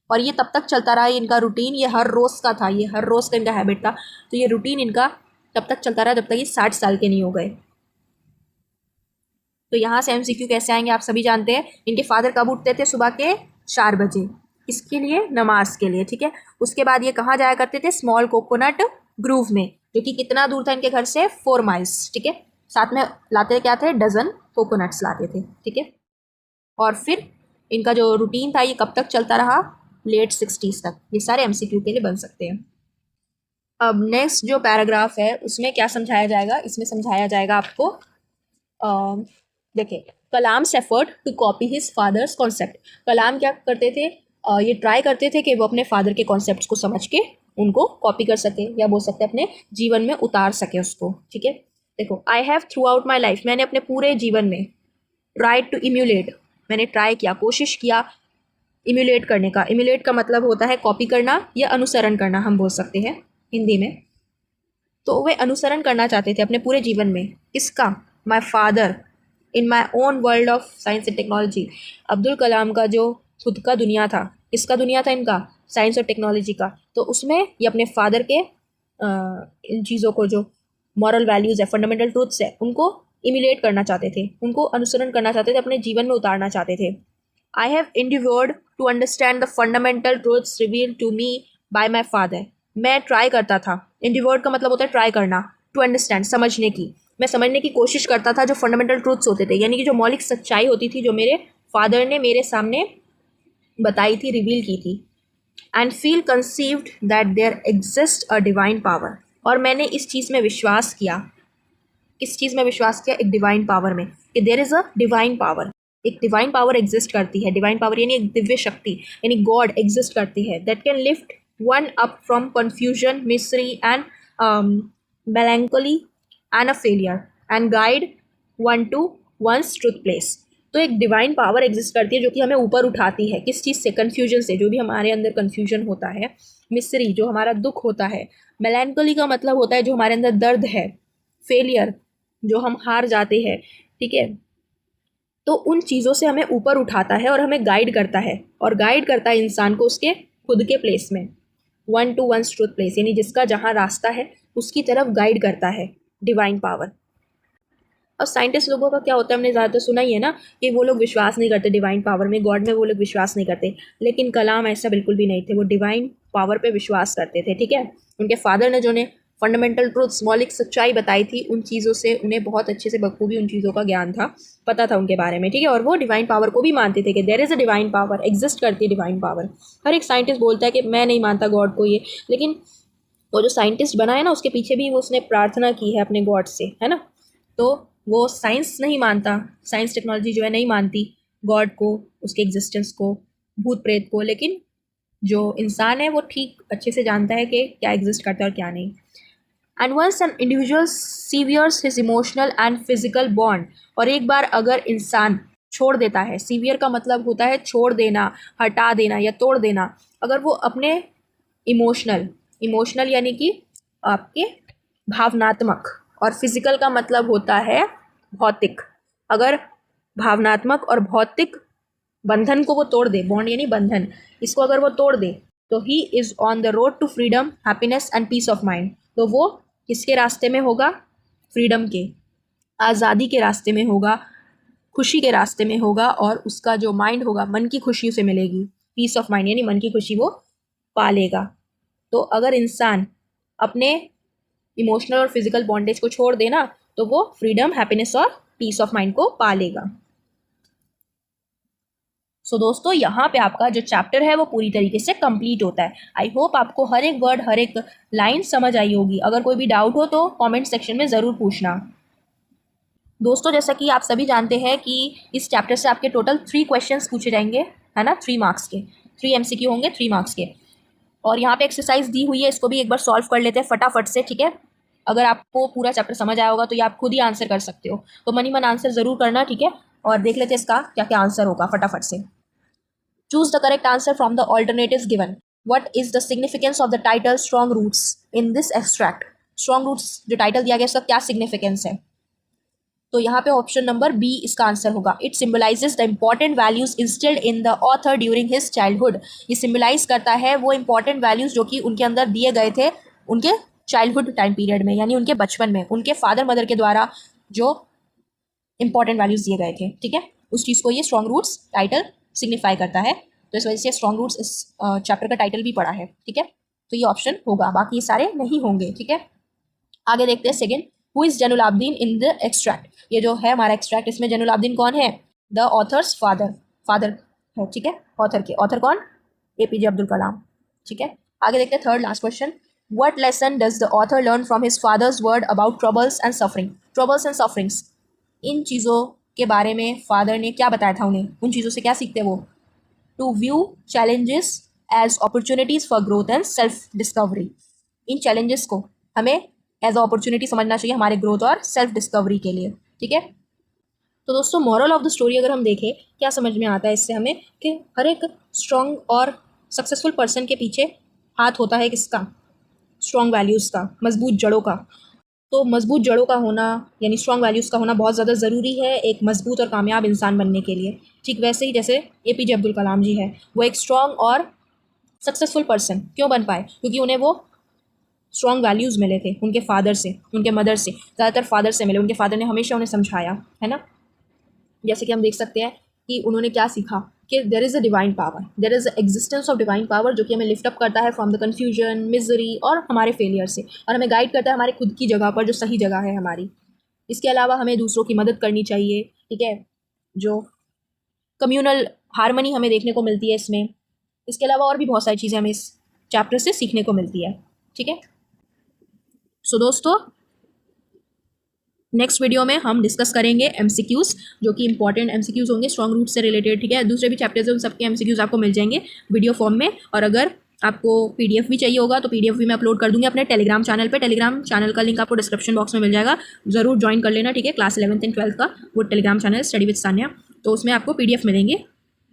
और ये तब तक चलता रहा, इनका रूटीन ये हर रोज़ का था, ये हर रोज़ का इनका हैबिट था। तो ये रूटीन इनका तब तक चलता रहा जब तक ये 60 साल के नहीं हो गए। तो यहाँ से MCQ कैसे आएंगे आप सभी जानते हैं। इनके फादर कब उठते थे? सुबह के 4 बजे। इसके लिए? नमाज के लिए, ठीक है। उसके बाद ये कहाँ जाया करते थे? स्मॉल कोकोनट ग्रूव में, जो कि कितना दूर था इनके घर से? 4 माइल्स, ठीक है। साथ में लाते क्या थे? डज़न कोकोनट्स लाते थे, ठीक है। और फिर इनका जो रूटीन था ये कब तक चलता रहा? लेट 60s तक। ये सारे MCQ के लिए बन सकते हैं। अब नेक्स्ट जो पैराग्राफ है उसमें क्या समझाया जाएगा? इसमें समझाया जाएगा आपको, देखिए, Kalam effort to copy his father's concept. Kalam क्या करते थे? ये ट्राई करते थे कि वो अपने फादर के कॉन्सेप्ट्स को समझ के उनको कॉपी कर सके, या बोल सकते अपने जीवन में उतार सके उसको, ठीक है। देखो, I have through out my life, मैंने अपने पूरे जीवन में ट्राई टू इम्यूलेट, मैंने ट्राई किया, कोशिश किया इम्यूलेट करने का। इम्यूलेट का मतलब होता है कॉपी करना या अनुसरण करना, हम बोल सकते हैं हिंदी में। तो वे अनुसरण करना चाहते थे अपने पूरे जीवन में। किसका? My father in my own world of science and technology. Abdul Kalam का जो खुद का दुनिया था, किसका दुनिया था? इनका साइंस और टेक्नोलॉजी का। तो उसमें ये अपने फादर के इन चीज़ों को, जो मॉरल वैल्यूज़ है, फंडामेंटल ट्रूथ्स है, उनको इम्यूलेट करना चाहते थे, उनको अनुसरण करना चाहते थे, अपने जीवन में उतारना चाहते थे। I have endeavored to understand the fundamental truths revealed to me by my father. मैं ट्राई करता था, endeavored का मतलब होता है ट्राई करना, टू अंडरस्टैंड समझने की, मैं समझने की कोशिश करता था जो फंडामेंटल ट्रूथ्स होते थे, यानी कि जो मौलिक सच्चाई होती थी, जो मेरे फादर ने मेरे सामने बताई थी, रिवील की थी। And feel conceived that there exist a divine power. और मैंने इस चीज़ में विश्वास किया, किस चीज़ में विश्वास किया? एक डिवाइन पावर में, कि there is a divine power, एक डिवाइन पावर एग्जिस्ट करती है। डिवाइन पावर यानी एक दिव्य शक्ति, यानी गॉड एग्जिस्ट करती है, that can lift one up from confusion, mystery and melancholy and a failure and guide one to one's truth place. तो एक डिवाइन पावर एग्जिस्ट करती है जो कि हमें ऊपर उठाती है, किस चीज़ से? कन्फ्यूजन से, जो भी हमारे अंदर कन्फ्यूजन होता है, मिस्ट्री जो हमारा दुख होता है, मेलैंकोली का मतलब होता है जो हमारे अंदर दर्द है, फेलियर जो हम हार जाते हैं, ठीक है। तो उन चीज़ों से हमें ऊपर उठाता है और हमें गाइड करता है, और गाइड करता है इंसान को उसके खुद के प्लेस में, one to one's truth place, यानी जिसका जहाँ रास्ता है उसकी तरफ गाइड करता है डिवाइन पावर। अब साइंटिस्ट लोगों का क्या होता है, हमने ज़्यादातर सुना ही है ना, कि वो लोग विश्वास नहीं करते डिवाइन पावर में, गॉड में वो लोग विश्वास नहीं करते। लेकिन कलाम ऐसा बिल्कुल भी नहीं थे, वो डिवाइन पावर पे विश्वास करते थे, ठीक है। उनके फादर ने जो उन्हें फंडामेंटल ट्रूथ्स, मौलिक सच्चाई बताई थी, उन चीज़ों से उन्हें बहुत अच्छे से बखूबी उन चीज़ों का ज्ञान था, पता था उनके बारे में, ठीक है। और वो डिवाइन पावर को भी मानते थे कि there is a divine power, exist करती है डिवाइन पावर। हर एक साइंटिस्ट बोलता है कि मैं नहीं मानता गॉड को ये, लेकिन वो जो साइंटिस्ट बना है ना, उसके पीछे भी वो उसने प्रार्थना की है अपने गॉड से, है ना। तो वो साइंस नहीं मानता, साइंस टेक्नोलॉजी जो है नहीं मानती गॉड को, उसके एग्जिस्टेंस को, भूत प्रेत को, लेकिन जो इंसान है वो ठीक अच्छे से जानता है कि क्या एग्जिस्ट करता है और क्या नहीं। And once an individual severs his emotional and physical bond. और एक बार अगर इंसान छोड़ देता है, सीवियर का मतलब होता है छोड़ देना, हटा देना या तोड़ देना, अगर वो अपने इमोशनल यानी कि आपके भावनात्मक, और फिजिकल का मतलब होता है भौतिक, अगर भावनात्मक और भौतिक बंधन को वो तोड़ दे, बॉन्ड यानी बंधन, इसको अगर वो तोड़ दे, तो he is on the road to freedom, happiness and peace of mind. तो वो किसके रास्ते में होगा? फ्रीडम के, आज़ादी के रास्ते में होगा, खुशी के रास्ते में होगा, और उसका जो माइंड होगा, मन की खुशी उसे मिलेगी, पीस ऑफ माइंड यानी मन की खुशी वो पालेगा। तो अगर इंसान अपने इमोशनल और फिजिकल बॉन्डेज को छोड़ देना, तो वो फ्रीडम, हैप्पीनेस और पीस ऑफ माइंड को पालेगा। सो दोस्तों, यहाँ पे आपका जो चैप्टर है वो पूरी तरीके से कंप्लीट होता है। आई होप आपको हर एक वर्ड, हर एक लाइन समझ आई होगी। अगर कोई भी डाउट हो तो कमेंट सेक्शन में ज़रूर पूछना। दोस्तों, जैसा कि आप सभी जानते हैं कि इस चैप्टर से आपके टोटल 3 क्वेश्चंस पूछे जाएंगे, है ना, 3 मार्क्स के, 3 MCQ होंगे 3 मार्क्स के। और यहाँ पे एक्सरसाइज दी हुई है, इसको भी एक बार सॉल्व कर लेते हैं फटाफट से, ठीक है। अगर आपको पूरा चैप्टर समझ आया होगा तो ये आप खुद ही आंसर कर सकते हो, तो मन ही मन आंसर ज़रूर करना, ठीक है। और देख लेते हैं इसका क्या क्या आंसर होगा फटाफट से। Choose the correct answer from the alternatives given. What is the significance of the title strong roots in this extract. Strong roots जो टाइटल दिया गया इसका क्या सिग्निफिकेंस है, तो यहाँ पे ऑप्शन नंबर बी इसका आंसर होगा। It symbolises the important values instilled in the author during his childhood. ये सिम्बलाइज करता है वो इंपॉर्टेंट वैल्यूज जो कि उनके अंदर दिए गए थे उनके चाइल्डहुड टाइम पीरियड में, यानी उनके बचपन में उनके फादर मदर के द्वारा जो इंपॉर्टेंट वैल्यूज दिए गए थे, ठीक है। उस चीज़ को ये स्ट्रॉन्ग रूट्स टाइटल सिग्निफाई करता है, तो इस वजह से स्ट्रॉन्ग रूट्स इस चैप्टर का टाइटल भी पड़ा है, ठीक है। तो ये ऑप्शन होगा, बाकी ये सारे नहीं होंगे, ठीक है। आगे देखते हैं second, who is Jainulabdeen in the extract. ये जो है हमारा एक्सट्रैक्ट, इसमें जैनुलाब्दीन कौन है, द ऑथर्स फादर है, ठीक है। ऑथर कौन, APJ अब्दुल कलाम, ठीक है। आगे देखते हैं third last question, what lesson does the author learn from his father's word about troubles and sufferings. इन चीज़ों के बारे में फादर ने क्या बताया था उन्हें, उन चीज़ों से क्या सीखते वो। To view challenges as opportunities for growth and self discovery. इन चैलेंजेस को हमें एज अ अपॉर्चुनिटी समझना चाहिए हमारे ग्रोथ और सेल्फ डिस्कवरी के लिए, ठीक है। तो दोस्तों मॉरल ऑफ द स्टोरी अगर हम देखें क्या समझ में आता है इससे हमें, कि हर एक स्ट्रॉन्ग और सक्सेसफुल पर्सन के पीछे हाथ होता है किसका, स्ट्रॉन्ग वैल्यूज़ का, मजबूत जड़ों का। तो मजबूत जड़ों का होना यानी स्ट्रॉन्ग वैल्यूज़ का होना बहुत ज़्यादा ज़रूरी है एक मजबूत और कामयाब इंसान बनने के लिए। ठीक वैसे ही जैसे APJ अब्दुल कलाम जी है, वो एक स्ट्रॉन्ग और सक्सेसफुल पर्सन क्यों बन पाए, क्योंकि उन्हें वो स्ट्रॉन्ग वैल्यूज़ मिले थे उनके फादर से, उनके मदर से, ज़्यादातर फादर से मिले। उनके फादर ने हमेशा उन्हें समझाया, है ना। जैसे कि हम देख सकते हैं कि उन्होंने क्या सीखा कि there is a divine power, there is existence of divine power, जो कि हमें लिफ्ट अप करता है फ्रॉम द कन्फ्यूजन, मिजरी और हमारे फेलियर से, और हमें गाइड करता है हमारे खुद की जगह पर जो सही जगह है हमारी। इसके अलावा हमें दूसरों की मदद करनी चाहिए, ठीक है, जो कम्युनल हारमनी हमें देखने को मिलती है इसमें। इसके अलावा और भी बहुत सारी चीज़ें हमें इस चैप्टर से सीखने को मिलती है, ठीक है। सो दोस्तों नेक्स्ट वीडियो में हम डिस्कस करेंगे MCQs, जो कि इंपॉर्टेंट MCQs होंगे स्ट्रॉन्ग रूट से रिलेटेड, ठीक है। दूसरे भी चैप्टर्स हैं उन सबके MCQs आपको मिल जाएंगे वीडियो फॉर्म में, और अगर आपको PDF भी चाहिए होगा तो PDF भी मैं अपलोड कर दूंगी अपने टेलीग्राम चैनल पे। टेलीग्राम चैनल का लिंक आपको डिस्क्रिप्शन बॉक्स में मिल जाएगा, ज़रूर ज्वाइन कर लेना, ठीक है। क्लास 11th एंड 12th का वो Telegram channel study with Sanya, तो उसमें आपको PDF मिलेंगे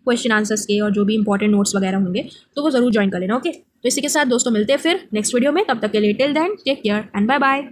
क्वेश्चन आंसर्स के और जो भी इंपॉर्टेंट नोट्स वगैरह होंगे, तो वो ज़रूर ज्वाइन कर लेना, ओके। तो इसी के साथ दोस्तों मिलते हैं फिर नेक्स्ट वीडियो में, तब तक के लिए till then take care and bye bye.